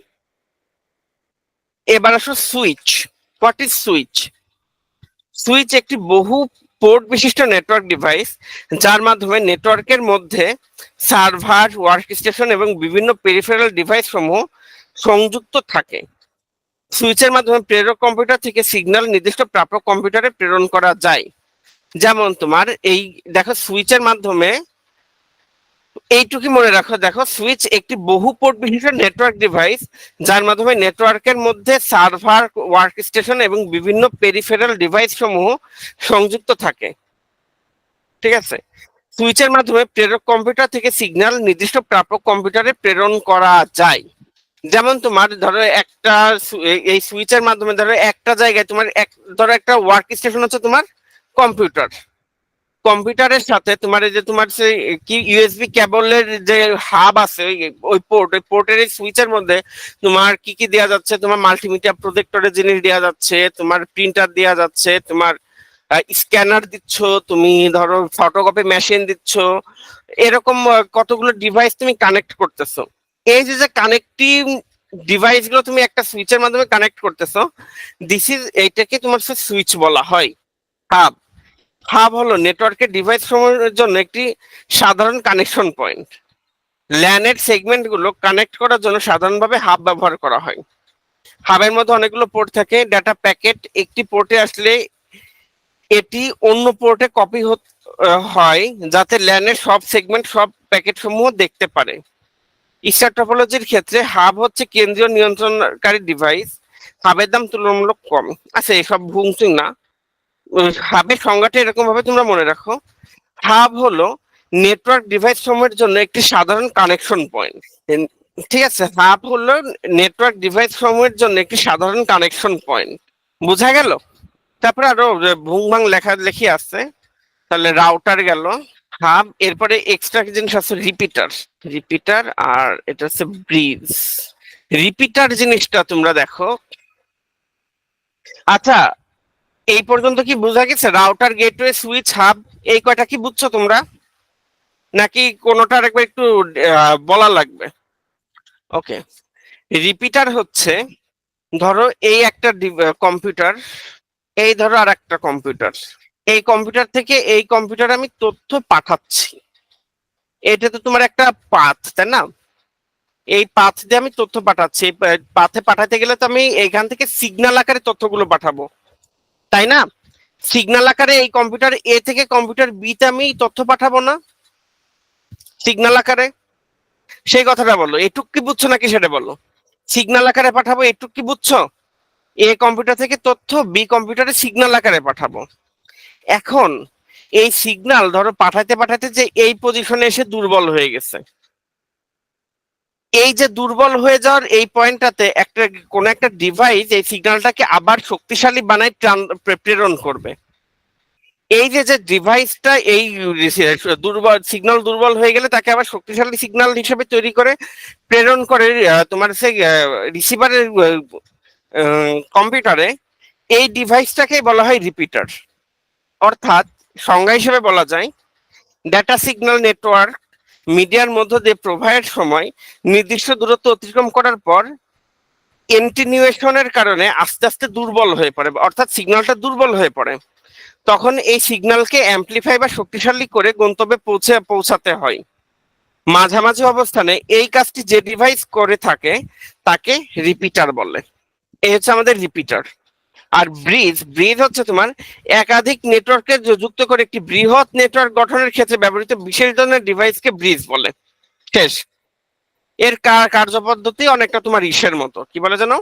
S1: এবার আসো switch. What is switch? Switch একটি বহু পোর্ট বিশিষ্ট নেটওয়ার্ক ডিভাইস যার মাধ্যমে নেটওয়ার্কের মধ্যে সার্ভার, ওয়ার্কস্টেশন এবং বিভিন্ন পেরিফেরাল ডিভাইস সমূহ সংযুক্ত থাকে। সুইচের মাধ্যমে প্রেরক কম্পিউটার থেকে সিগন্যাল নির্দিষ্ট প্রাপক কম্পিউটারে প্রেরণ করা যায়। যেমন তোমার এই দেখো, সুইচের মাধ্যমে এইটুকু মনে রাখো, দেখো সুইচ একটি বহু পোর্ট বিশিষ্ট নেটওয়ার্ক ডিভাইস যার মাধ্যমে নেটওয়ার্কের মধ্যে সার্ভার, ওয়ার্কস্টেশন এবং বিভিন্ন পেরিফেরাল ডিভাইস সমূহ সংযুক্ত থাকে। ঠিক আছে, সুইচের মাধ্যমে প্রেরক কম্পিউটার থেকে সিগন্যাল নির্দিষ্ট প্রাপক কম্পিউটারে প্রেরণ করা যায়। যেমন তোমার ধরো একটা এই সুইচের মাধ্যমে ধরো একটা জায়গায় তোমার ধরো একটা ওয়ার্ক স্টেশন হচ্ছে তোমার কম্পিউটার, কম্পিউটারের সাথে তোমার এই যে তোমার সেই কি ইউএসবি কেবলের যে হাব আছে, ওই পোর্টের এই সুইচের মধ্যে তোমার কি কি দেওয়া যাচ্ছে, তোমার মাল্টিমিডিয়া প্রজেক্টরের জিনিস দেওয়া যাচ্ছে, তোমার প্রিন্টার দেওয়া যাচ্ছে, তোমার স্ক্যানার দিচ্ছ, তুমি ধরো ফটোকপি মেশিন দিচ্ছ, এরকম কতগুলো ডিভাইস তুমি কানেক্ট করতেছো। এই যে যে কানেক্টিভ ডিভাইস গুলো তুমি একটা সুইচের মাধ্যমে কানেক্ট করতেছো, এইটাকে তোমার সুইচ বলা হয়। হাব, হাব হলো নেটওয়ার্কের ডিভাইস সমূহের জন্য একটি সাধারণ কানেকশন পয়েন্ট। ল্যানের সেগমেন্ট গুলো কানেক্ট করার জন্য সাধারণভাবে হাব ব্যবহার করা হয়। হাবের মধ্যে অনেকগুলো পোর্ট থাকে। ডাটা প্যাকেট একটি পোর্টে আসলে এটি অন্য পোর্টে কপি হয়, যাতে ল্যানের সব সেগমেন্ট সব প্যাকেট সমূহ দেখতে পারে। স্টার টপোলজির ক্ষেত্রে হাব হচ্ছে কেন্দ্রীয় নিয়ন্ত্রণকারী ডিভাইস। হাবের দাম তুলনামূলক কম। আচ্ছা, এসব ভুংচুং না, হাবের সংজ্ঞাটা এরকম ভাবে তোমরা মনে রাখো, হাব হলো নেটওয়ার্ক ডিভাইস সমূহের জন্য একটি সাধারণ কানেকশন পয়েন্ট। ঠিক আছে, হাব হলো নেটওয়ার্ক ডিভাইস সমূহের জন্য একটি সাধারণ কানেকশন পয়েন্ট। বোঝা গেল? তারপরে আরো ভুংভাং লেখালেখি আছে। তাহলে রাউটার গেল, হাব, এরপরে এক্সট্রা জিনিস আছে রিপিটার। রিপিটার আর এটা হচ্ছে ব্রিজ। রিপিটার জিনিসটা তোমরা দেখো। আচ্ছা, এই পর্যন্ত কি বোঝা গেছে? রাউটার, গেটওয়ে, সুইচ, হাব, এই কয়টা কি বুঝছো তোমরা, নাকি কোনোটার একবার একটু বলা লাগবে? ওকে, রিপিটার হচ্ছে ধরো এই একটা কম্পিউটার, এই ধরো আর একটা কম্পিউটার, এই কম্পিউটার থেকে এই কম্পিউটারে আমি তথ্য পাঠাচ্ছি, এটা তো তোমার একটা পাথ, তাই না? এই পাথ দিয়ে আমি তথ্য পাঠাচ্ছি, এই পাথে পাঠাতে গেলে তো আমি এইখান থেকে সিগন্যাল আকারে তথ্যগুলো পাঠাবো, তাই না? সিগন্যাল আকারে এই কম্পিউটার এ থেকে কম্পিউটার বি তে আমি তথ্য পাঠাবো না সিগন্যাল আকারে? সেই কথাটা বলো, এটুক কি বুঝছো নাকি সেটা বলো। সিগন্যাল আকারে পাঠাবো, এটুক কি বুঝছো? এ কম্পিউটার থেকে তথ্য বি কম্পিউটারে সিগন্যাল আকারে পাঠাবো। এখন এই সিগন্যাল ধরো পাঠাতে পাঠাতে যে এই পজিশনে এসে দুর্বল হয়ে গেছে, এই যে দুর্বল হয়ে যাওয়ার এই পয়েন্টটাতে একটা কোন একটা ডিভাইস এই সিগন্যালটাকে আবার শক্তিশালী বানায় প্রেরণ করবে। এই যে যে ডিভাইসটা এই দুর্বল সিগন্যাল দুর্বল হয়ে গেলে তাকে আবার শক্তিশালী সিগন্যাল হিসেবে তৈরি করে প্রেরণ করে তোমার সে রিসিভারের কম্পিউটারে, এই ডিভাইসটাকে বলা হয় রিপিটার। অর্থাৎ সংজ্ঞা হিসেবে বলা যায় ডেটা সিগন্যাল নেটওয়ার্ক মিডিয়ার মধ্য দিয়ে প্রবাহের সময় নির্দিষ্ট দূরত্ব অতিক্রম করার পর এন্টিনিউয়েশনের কারণে আস্তে আস্তে দুর্বল হয়ে পড়ে, অর্থাৎ সিগন্যালটা দুর্বল হয়ে পড়ে। তখন এই সিগন্যালকে অ্যাম্পলিফাই বা শক্তিশালী করে গন্তব্যে পৌঁছাতে হয়। মাঝামাঝি অবস্থানে এই কাজটি যে ডিভাইস করে থাকে তাকে রিপিটার বলে। এই হচ্ছে আমাদের রিপিটার। আর ব্রিজ, ব্রিজ হচ্ছে তোমার একাধিক নেটওয়ার্কের যুক্ত করে একটি বৃহৎ নেটওয়ার্ক গঠনের ক্ষেত্রে ব্যবহৃত বিশেষ ধরনের ডিভাইসকে ব্রিজ বলে। শেষ। এর কার্যপদ্ধতি অনেকটা তোমার ইসের মতো, কি বলে জানো,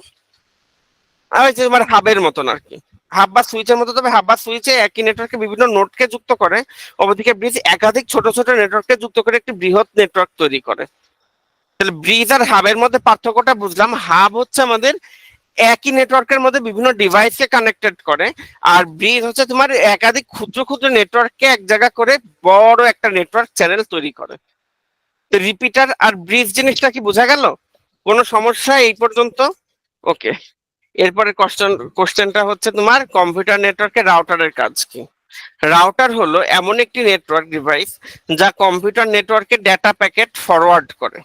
S1: আর হচ্ছে তোমার হাবের মতন আর কি, হাব বা সুইচের মতো। তবে হাব বা সুইচে একই নেটওয়ার্কে বিভিন্ন নোডকে যুক্ত করে, অপরদিকে ব্রিজ একাধিক ছোট ছোট নেটওয়ার্ককে যুক্ত করে একটি বৃহৎ নেটওয়ার্ক তৈরি করে। তাহলে ব্রিজ আর হাবের মধ্যে পার্থক্যটা বুঝলাম। হাব হচ্ছে আমাদের একই নেটওয়ার্কের মধ্যে বিভিন্ন ডিভাইসকে কানেক্টেড করে, আর ব্রিজ হচ্ছে তোমার একাধিক ক্ষুদ্র ক্ষুদ্র নেটওয়ার্ককে এক জায়গা করে বড় একটা নেটওয়ার্ক চ্যানেল তৈরি করে। তো রিপিটার আর ব্রিজ জিনিসটা কি বোঝা গেল? কোনো সমস্যা এই পর্যন্ত? ওকে। এরপরে কোশ্চেনটা হচ্ছে তোমার কম্পিউটার নেটওয়ার্কের রাউটারের কাজ কি। রাউটার হলো এমন একটি নেটওয়ার্ক ডিভাইস যা কম্পিউটার নেটওয়ার্কে ডেটা প্যাকেট ফরওয়ার্ড করে।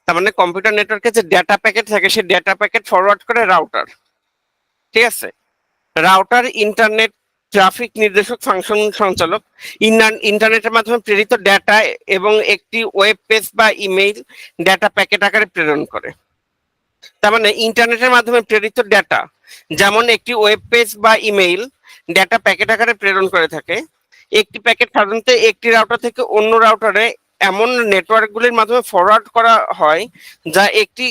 S1: তার মানে কম্পিউটার নেটওয়ার্কে যে ডেটা প্যাকেট থাকে সেই ডেটা প্যাকেট ফরওয়ার্ড করে রাউটার, ঠিক আছে? রাউটার ইন্টারনেট ট্রাফিক নির্দেশক ফাংশন সঞ্চালক। ইন্টারনেটের মাধ্যমে প্রেরিত ডেটা এবং একটি ওয়েব পেজ বা ইমেইল ডেটা প্যাকেট আকারে প্রেরণ করে। তার মানে ইন্টারনেটের মাধ্যমে প্রেরিত ডেটা, যেমন একটি ওয়েব পেজ বা ইমেইল ডেটা প্যাকেট আকারে প্রেরণ করে থাকে। একটি প্যাকেট সাধারণত একটি রাউটার থেকে অন্য রাউটারে এমন নেটওয়ার্কগুলির মাধ্যমে ফরওয়ার্ড করা হয় যা একটি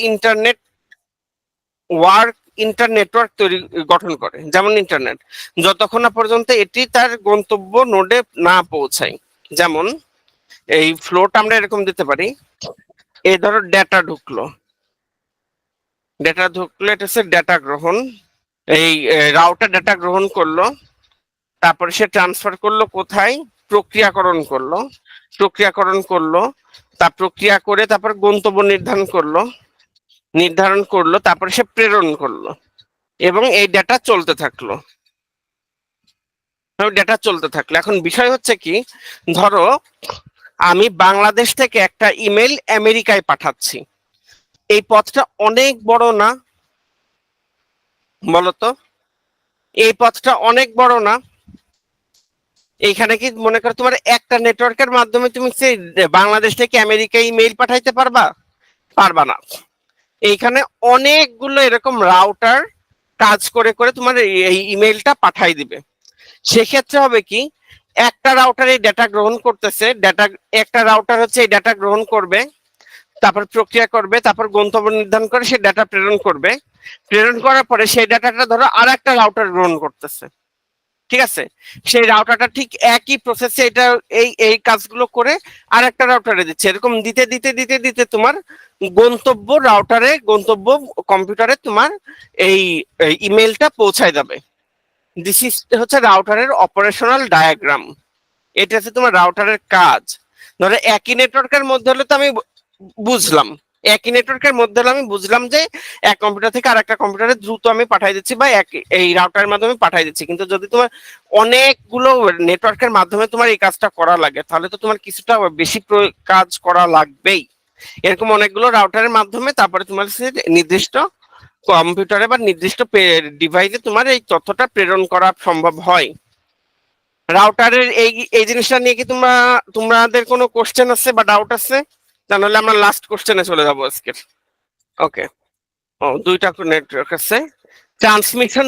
S1: ইন্টারনেটওয়ার্ক তৈরি গঠন করে, যেমন ইন্টারনেট, যতক্ষণ না পর্যন্ত এটি তার গন্তব্য নোডে না পৌঁছায়। যেমন এই ফ্লোটা আমরা এরকম দিতে পারি, এই ধরো ডেটা ঢুকলো, এটা হচ্ছে ডেটা গ্রহণ। এই রাউটার ডেটা গ্রহণ করলো, তারপরে সে ট্রান্সফার করলো কোথায়, প্রক্রিয়াকরণ করলো, তা প্রক্রিয়া করে তারপর গন্তব্য নির্ধারণ করলো, তারপরে সে প্রেরণ করলো, এবং এই ডেটা চলতে থাকলো। এখন বিষয় হচ্ছে কি, ধরো আমি বাংলাদেশ থেকে একটা ইমেল আমেরিকায় পাঠাচ্ছি, এই পথটা অনেক বড় না বলতো? এই পথটা অনেক বড় না? এইখানে কি মনে করো তোমার একটা নেটওয়ার্কের মাধ্যমে তুমি সেই বাংলাদেশ থেকে আমেরিকায় ইমেইল পাঠাইতে পারবা? পারবা না। এইখানে অনেকগুলো এরকম রাউটার কাজ করে করে তোমার এই ইমেইলটা পাঠাই দিবে। সেক্ষেত্রে হবে কি, একটা রাউটার এই ডেটা গ্রহণ করতেছে, একটা রাউটার হচ্ছে এই ডেটা গ্রহণ করবে, তারপর প্রক্রিয়া করবে, তারপর গন্তব্য নির্ধারণ করে সে ডেটা প্রেরণ করবে। প্রেরণ করার পরে সেই ডাটাটা ধরো আর একটা রাউটার গ্রহণ করতেছে, ঠিক আছে? সেই রাউটারটা ঠিক একই প্রসেসে এটা এই এই কাজগুলো করে আর একটা রাউটারে দিচ্ছে। এরকম দিতে দিতে দিতে দিতে তোমার গন্তব্য কম্পিউটারে তোমার এই ইমেলটা পৌঁছায় যাবে। দিস ইজ হচ্ছে রাউটারের অপারেশনাল ডায়াগ্রাম। এটা হচ্ছে তোমার রাউটারের কাজ। ধরো একই নেটওয়ার্কের মধ্যে হলে তো আমি বুঝলাম, যে এক কম্পিউটার থেকে আরেকটা কম্পিউটারে দ্রুত আমি পাঠাই দিচ্ছি বা এই রাউটারের মাধ্যমে পাঠাই দিচ্ছি। কিন্তু যদি তোমার অনেকগুলো নেটওয়ার্কের মাধ্যমে তোমার এই কাজটা করা লাগে, তাহলে তো তোমার কিছুটা বেশি কাজ করা লাগবেই। এরকম অনেকগুলো রাউটারের মাধ্যমে তারপরে তোমার নির্দিষ্ট কম্পিউটারে বা নির্দিষ্ট ডিভাইসে তোমার এই তথ্যটা প্রেরণ করা সম্ভব হয়। রাউটারের এই এই জিনিসটা নিয়ে কি তোমাদের কোনো কোশ্চেন আছে বা ডাউট আছে? তা নাহলে আমরা লাস্ট কোশ্চেনে চলে যাবো আজকের। ওকে, ও দুইটা নেটওয়ার্ক আছে। ট্রান্সমিশন,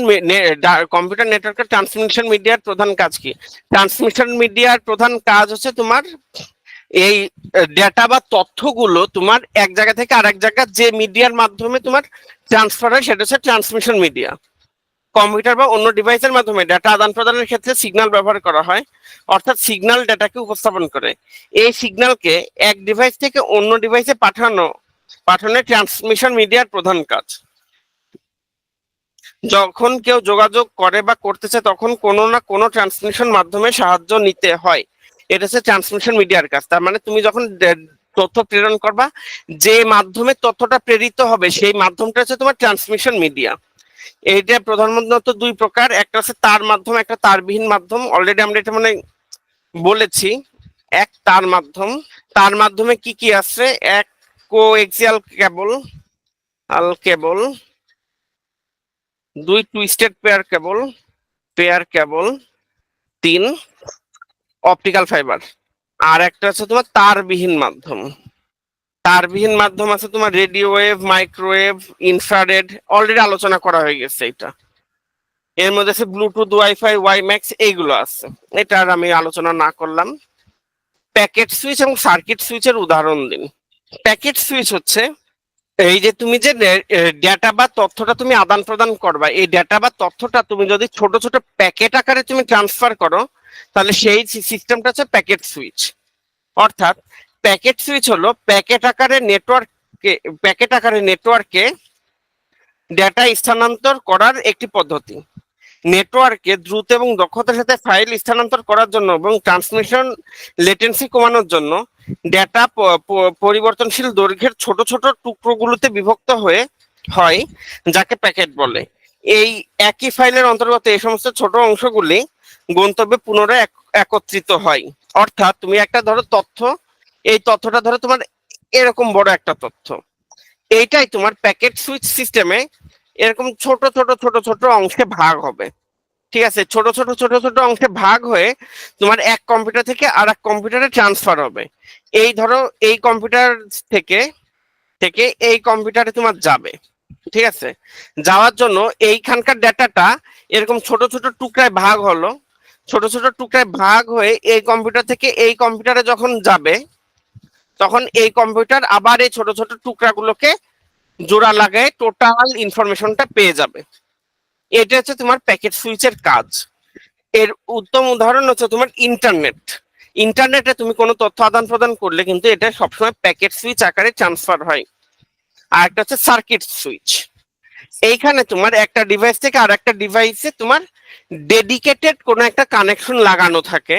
S1: কম্পিউটার নেটওয়ার্কের ট্রান্সমিশন মিডিয়ার প্রধান কাজ কি? ট্রান্সমিশন মিডিয়ার প্রধান কাজ হচ্ছে তোমার এই ডেটা বা তথ্যগুলো তোমার এক জায়গা থেকে আরেক জায়গা যে মিডিয়ার মাধ্যমে তোমার ট্রান্সফার হয় সেটা হচ্ছে ট্রান্সমিশন মিডিয়া। কম্পিউটার বা অন্য ডিভাইসের মাধ্যমে ডেটা আদান প্রদানের ক্ষেত্রে সিগন্যাল ব্যবহার করা হয়, অর্থাৎ সিগন্যাল ডেটাকে উপস্থাপন করে। এই সিগন্যালকে এক ডিভাইস থেকে অন্য ডিভাইসে পাঠানো ট্রান্সমিশন মিডিয়ার প্রধান কাজ। যখন কেউ যোগাযোগ করে বা করতেছে তখন কোনো না কোনো ট্রান্সমিশন মাধ্যমে সাহায্য নিতে হয়, এটা হচ্ছে ট্রান্সমিশন মিডিয়ার কাজ। তার মানে তুমি যখন তথ্য প্রেরণ করবা, যে মাধ্যমে তথ্যটা প্রেরিত হবে সেই মাধ্যমটা হচ্ছে তোমার ট্রান্সমিশন মিডিয়া। এইটা প্রধানত দুই প্রকার, একটা হচ্ছে তার মাধ্যম, একটা তারবিহীন মাধ্যম। অলরেডি আমরা এটা মানে বলেছি। এক তার মাধ্যম, তার মাধ্যমে কি কি আছে? এক কোএক্সিয়াল কেবল, আল কেবল। দুই টুইস্টেড পেয়ার কেবল। তিন অপটিক্যাল ফাইবার। আর একটা হচ্ছে তোমার তারবিহীন মাধ্যম। তারবিহীন মাধ্যম আছে তোমার radio wave, microwave, infrared, already আলোচনা করা হয়ে গেছে এটা। এর মধ্যে আছে ব্লুটুথ, ওয়াইফাই, ওয়াইম্যাক্স, এইগুলো আছে, এটা আর আমি আলোচনা না করলাম। প্যাকেট সুইচ এবং সার্কিট সুইচের উদাহরণ দিন। প্যাকেট সুইচ হচ্ছে এই যে তুমি যে ডেটা বা তথ্যটা তুমি আদান প্রদান করবা, এই ডেটা বা তথ্যটা তুমি যদি ছোট ছোট প্যাকেট আকারে তুমি ট্রান্সফার করো, তাহলে সেই সিস্টেমটা হচ্ছে প্যাকেট সুইচ। অর্থাৎ প্যাকেট সুইচ হলো প্যাকেট আকারে নেটওয়ার্কে ডেটা স্থানান্তর করার একটি পদ্ধতি। নেটওয়ার্কে দ্রুত এবং দক্ষতার সাথে ফাইল স্থানান্তর করার জন্য এবং ট্রান্সমিশন লেটেন্সি কমানোর জন্য ডেটা পরিবর্তনশীল দৈর্ঘ্যের ছোট ছোট টুকরোগুলোতে বিভক্ত হয়, যাকে প্যাকেট বলে। এই একই ফাইলের অন্তর্গত এই সমস্ত ছোট অংশগুলি গন্তব্যে পুনরায় একত্রিত হয়। অর্থাৎ তুমি একটা ধরো তথ্য, এই তথ্যটা ধরো তোমার এরকম বড় একটা তথ্য, এইটাই তোমার প্যাকেট সুইচ সিস্টেমে এরকম ছোট ছোট ছোট ছোট অংশে ভাগ হবে। ঠিক আছে, ছোট ছোট ছোট ছোট অংশে ভাগ হয়ে তোমার এক কম্পিউটার থেকে আর এক কম্পিউটারে ট্রান্সফার হবে। এই ধরো এই কম্পিউটার থেকে থেকে এই কম্পিউটারে তোমার যাবে। ঠিক আছে, যাওয়ার জন্য এইখানকার ডেটাটা এরকম ছোট ছোট টুকরায় ভাগ হলো, ছোট ছোট টুকরায় ভাগ হয়ে এই কম্পিউটার থেকে এই কম্পিউটারে যখন যাবে, তখন এই কম্পিউটার আবার এই ছোট ছোট টুকরাগুলোকে জোড়া লাগায় টোটাল ইনফরমেশনটা পেয়ে যাবে। এটা হচ্ছে তোমার প্যাকেট সুইচের কাজ। এর উত্তম উদাহরণ হচ্ছে তোমার ইন্টারনেটে তুমি কোনো তথ্য আদান প্রদান করলে কিন্তু এটা সবসময় প্যাকেট সুইচ আকারে ট্রান্সফার হয়। আর একটা হচ্ছে সার্কিট সুইচ। এইখানে তোমার একটা ডিভাইস থেকে আর একটা ডিভাইসে তোমার ডেডিকেটেড কোনো একটা কানেকশন লাগানো থাকে,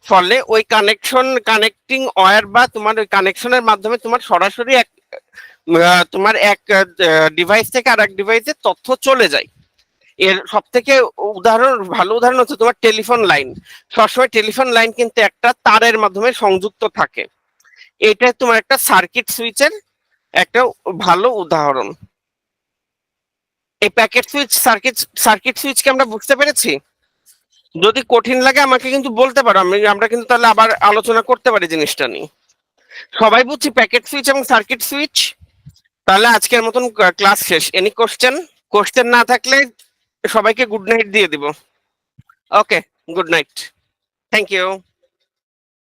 S1: ফলে ওই কানেক্টিং ওয়্যার বা তোমার ওই কানেকশনের মাধ্যমে তোমার সরাসরি তোমার এক ডিভাইস থেকে আর এক ডিভাইসে তথ্য চলে যায়। এর সব থেকে ভালো উদাহরণ হচ্ছে তোমার টেলিফোন লাইন। সবসময় টেলিফোন লাইন কিন্তু একটা তারের মাধ্যমে সংযুক্ত থাকে, এটা তোমার একটা সার্কিট সুইচের একটা ভালো উদাহরণ। এই প্যাকেট সুইচ সার্কিট সুইচকে আমরা বুঝতে পেরেছি। যদি কঠিন লাগে আমাকে কিন্তু বলতে পারো, আমরা কিন্তু তাহলে আবার আলোচনা করতে পারি জিনিসটা নিয়ে। সবাই বুঝছি প্যাকেট সুইচ এবং সার্কিট সুইচ? তাহলে আজকের মতন ক্লাস শেষ। এনি কোশ্চেন না থাকলে সবাইকে গুড নাইট দিয়ে দিব। ওকে, গুড নাইট, থ্যাংক ইউ।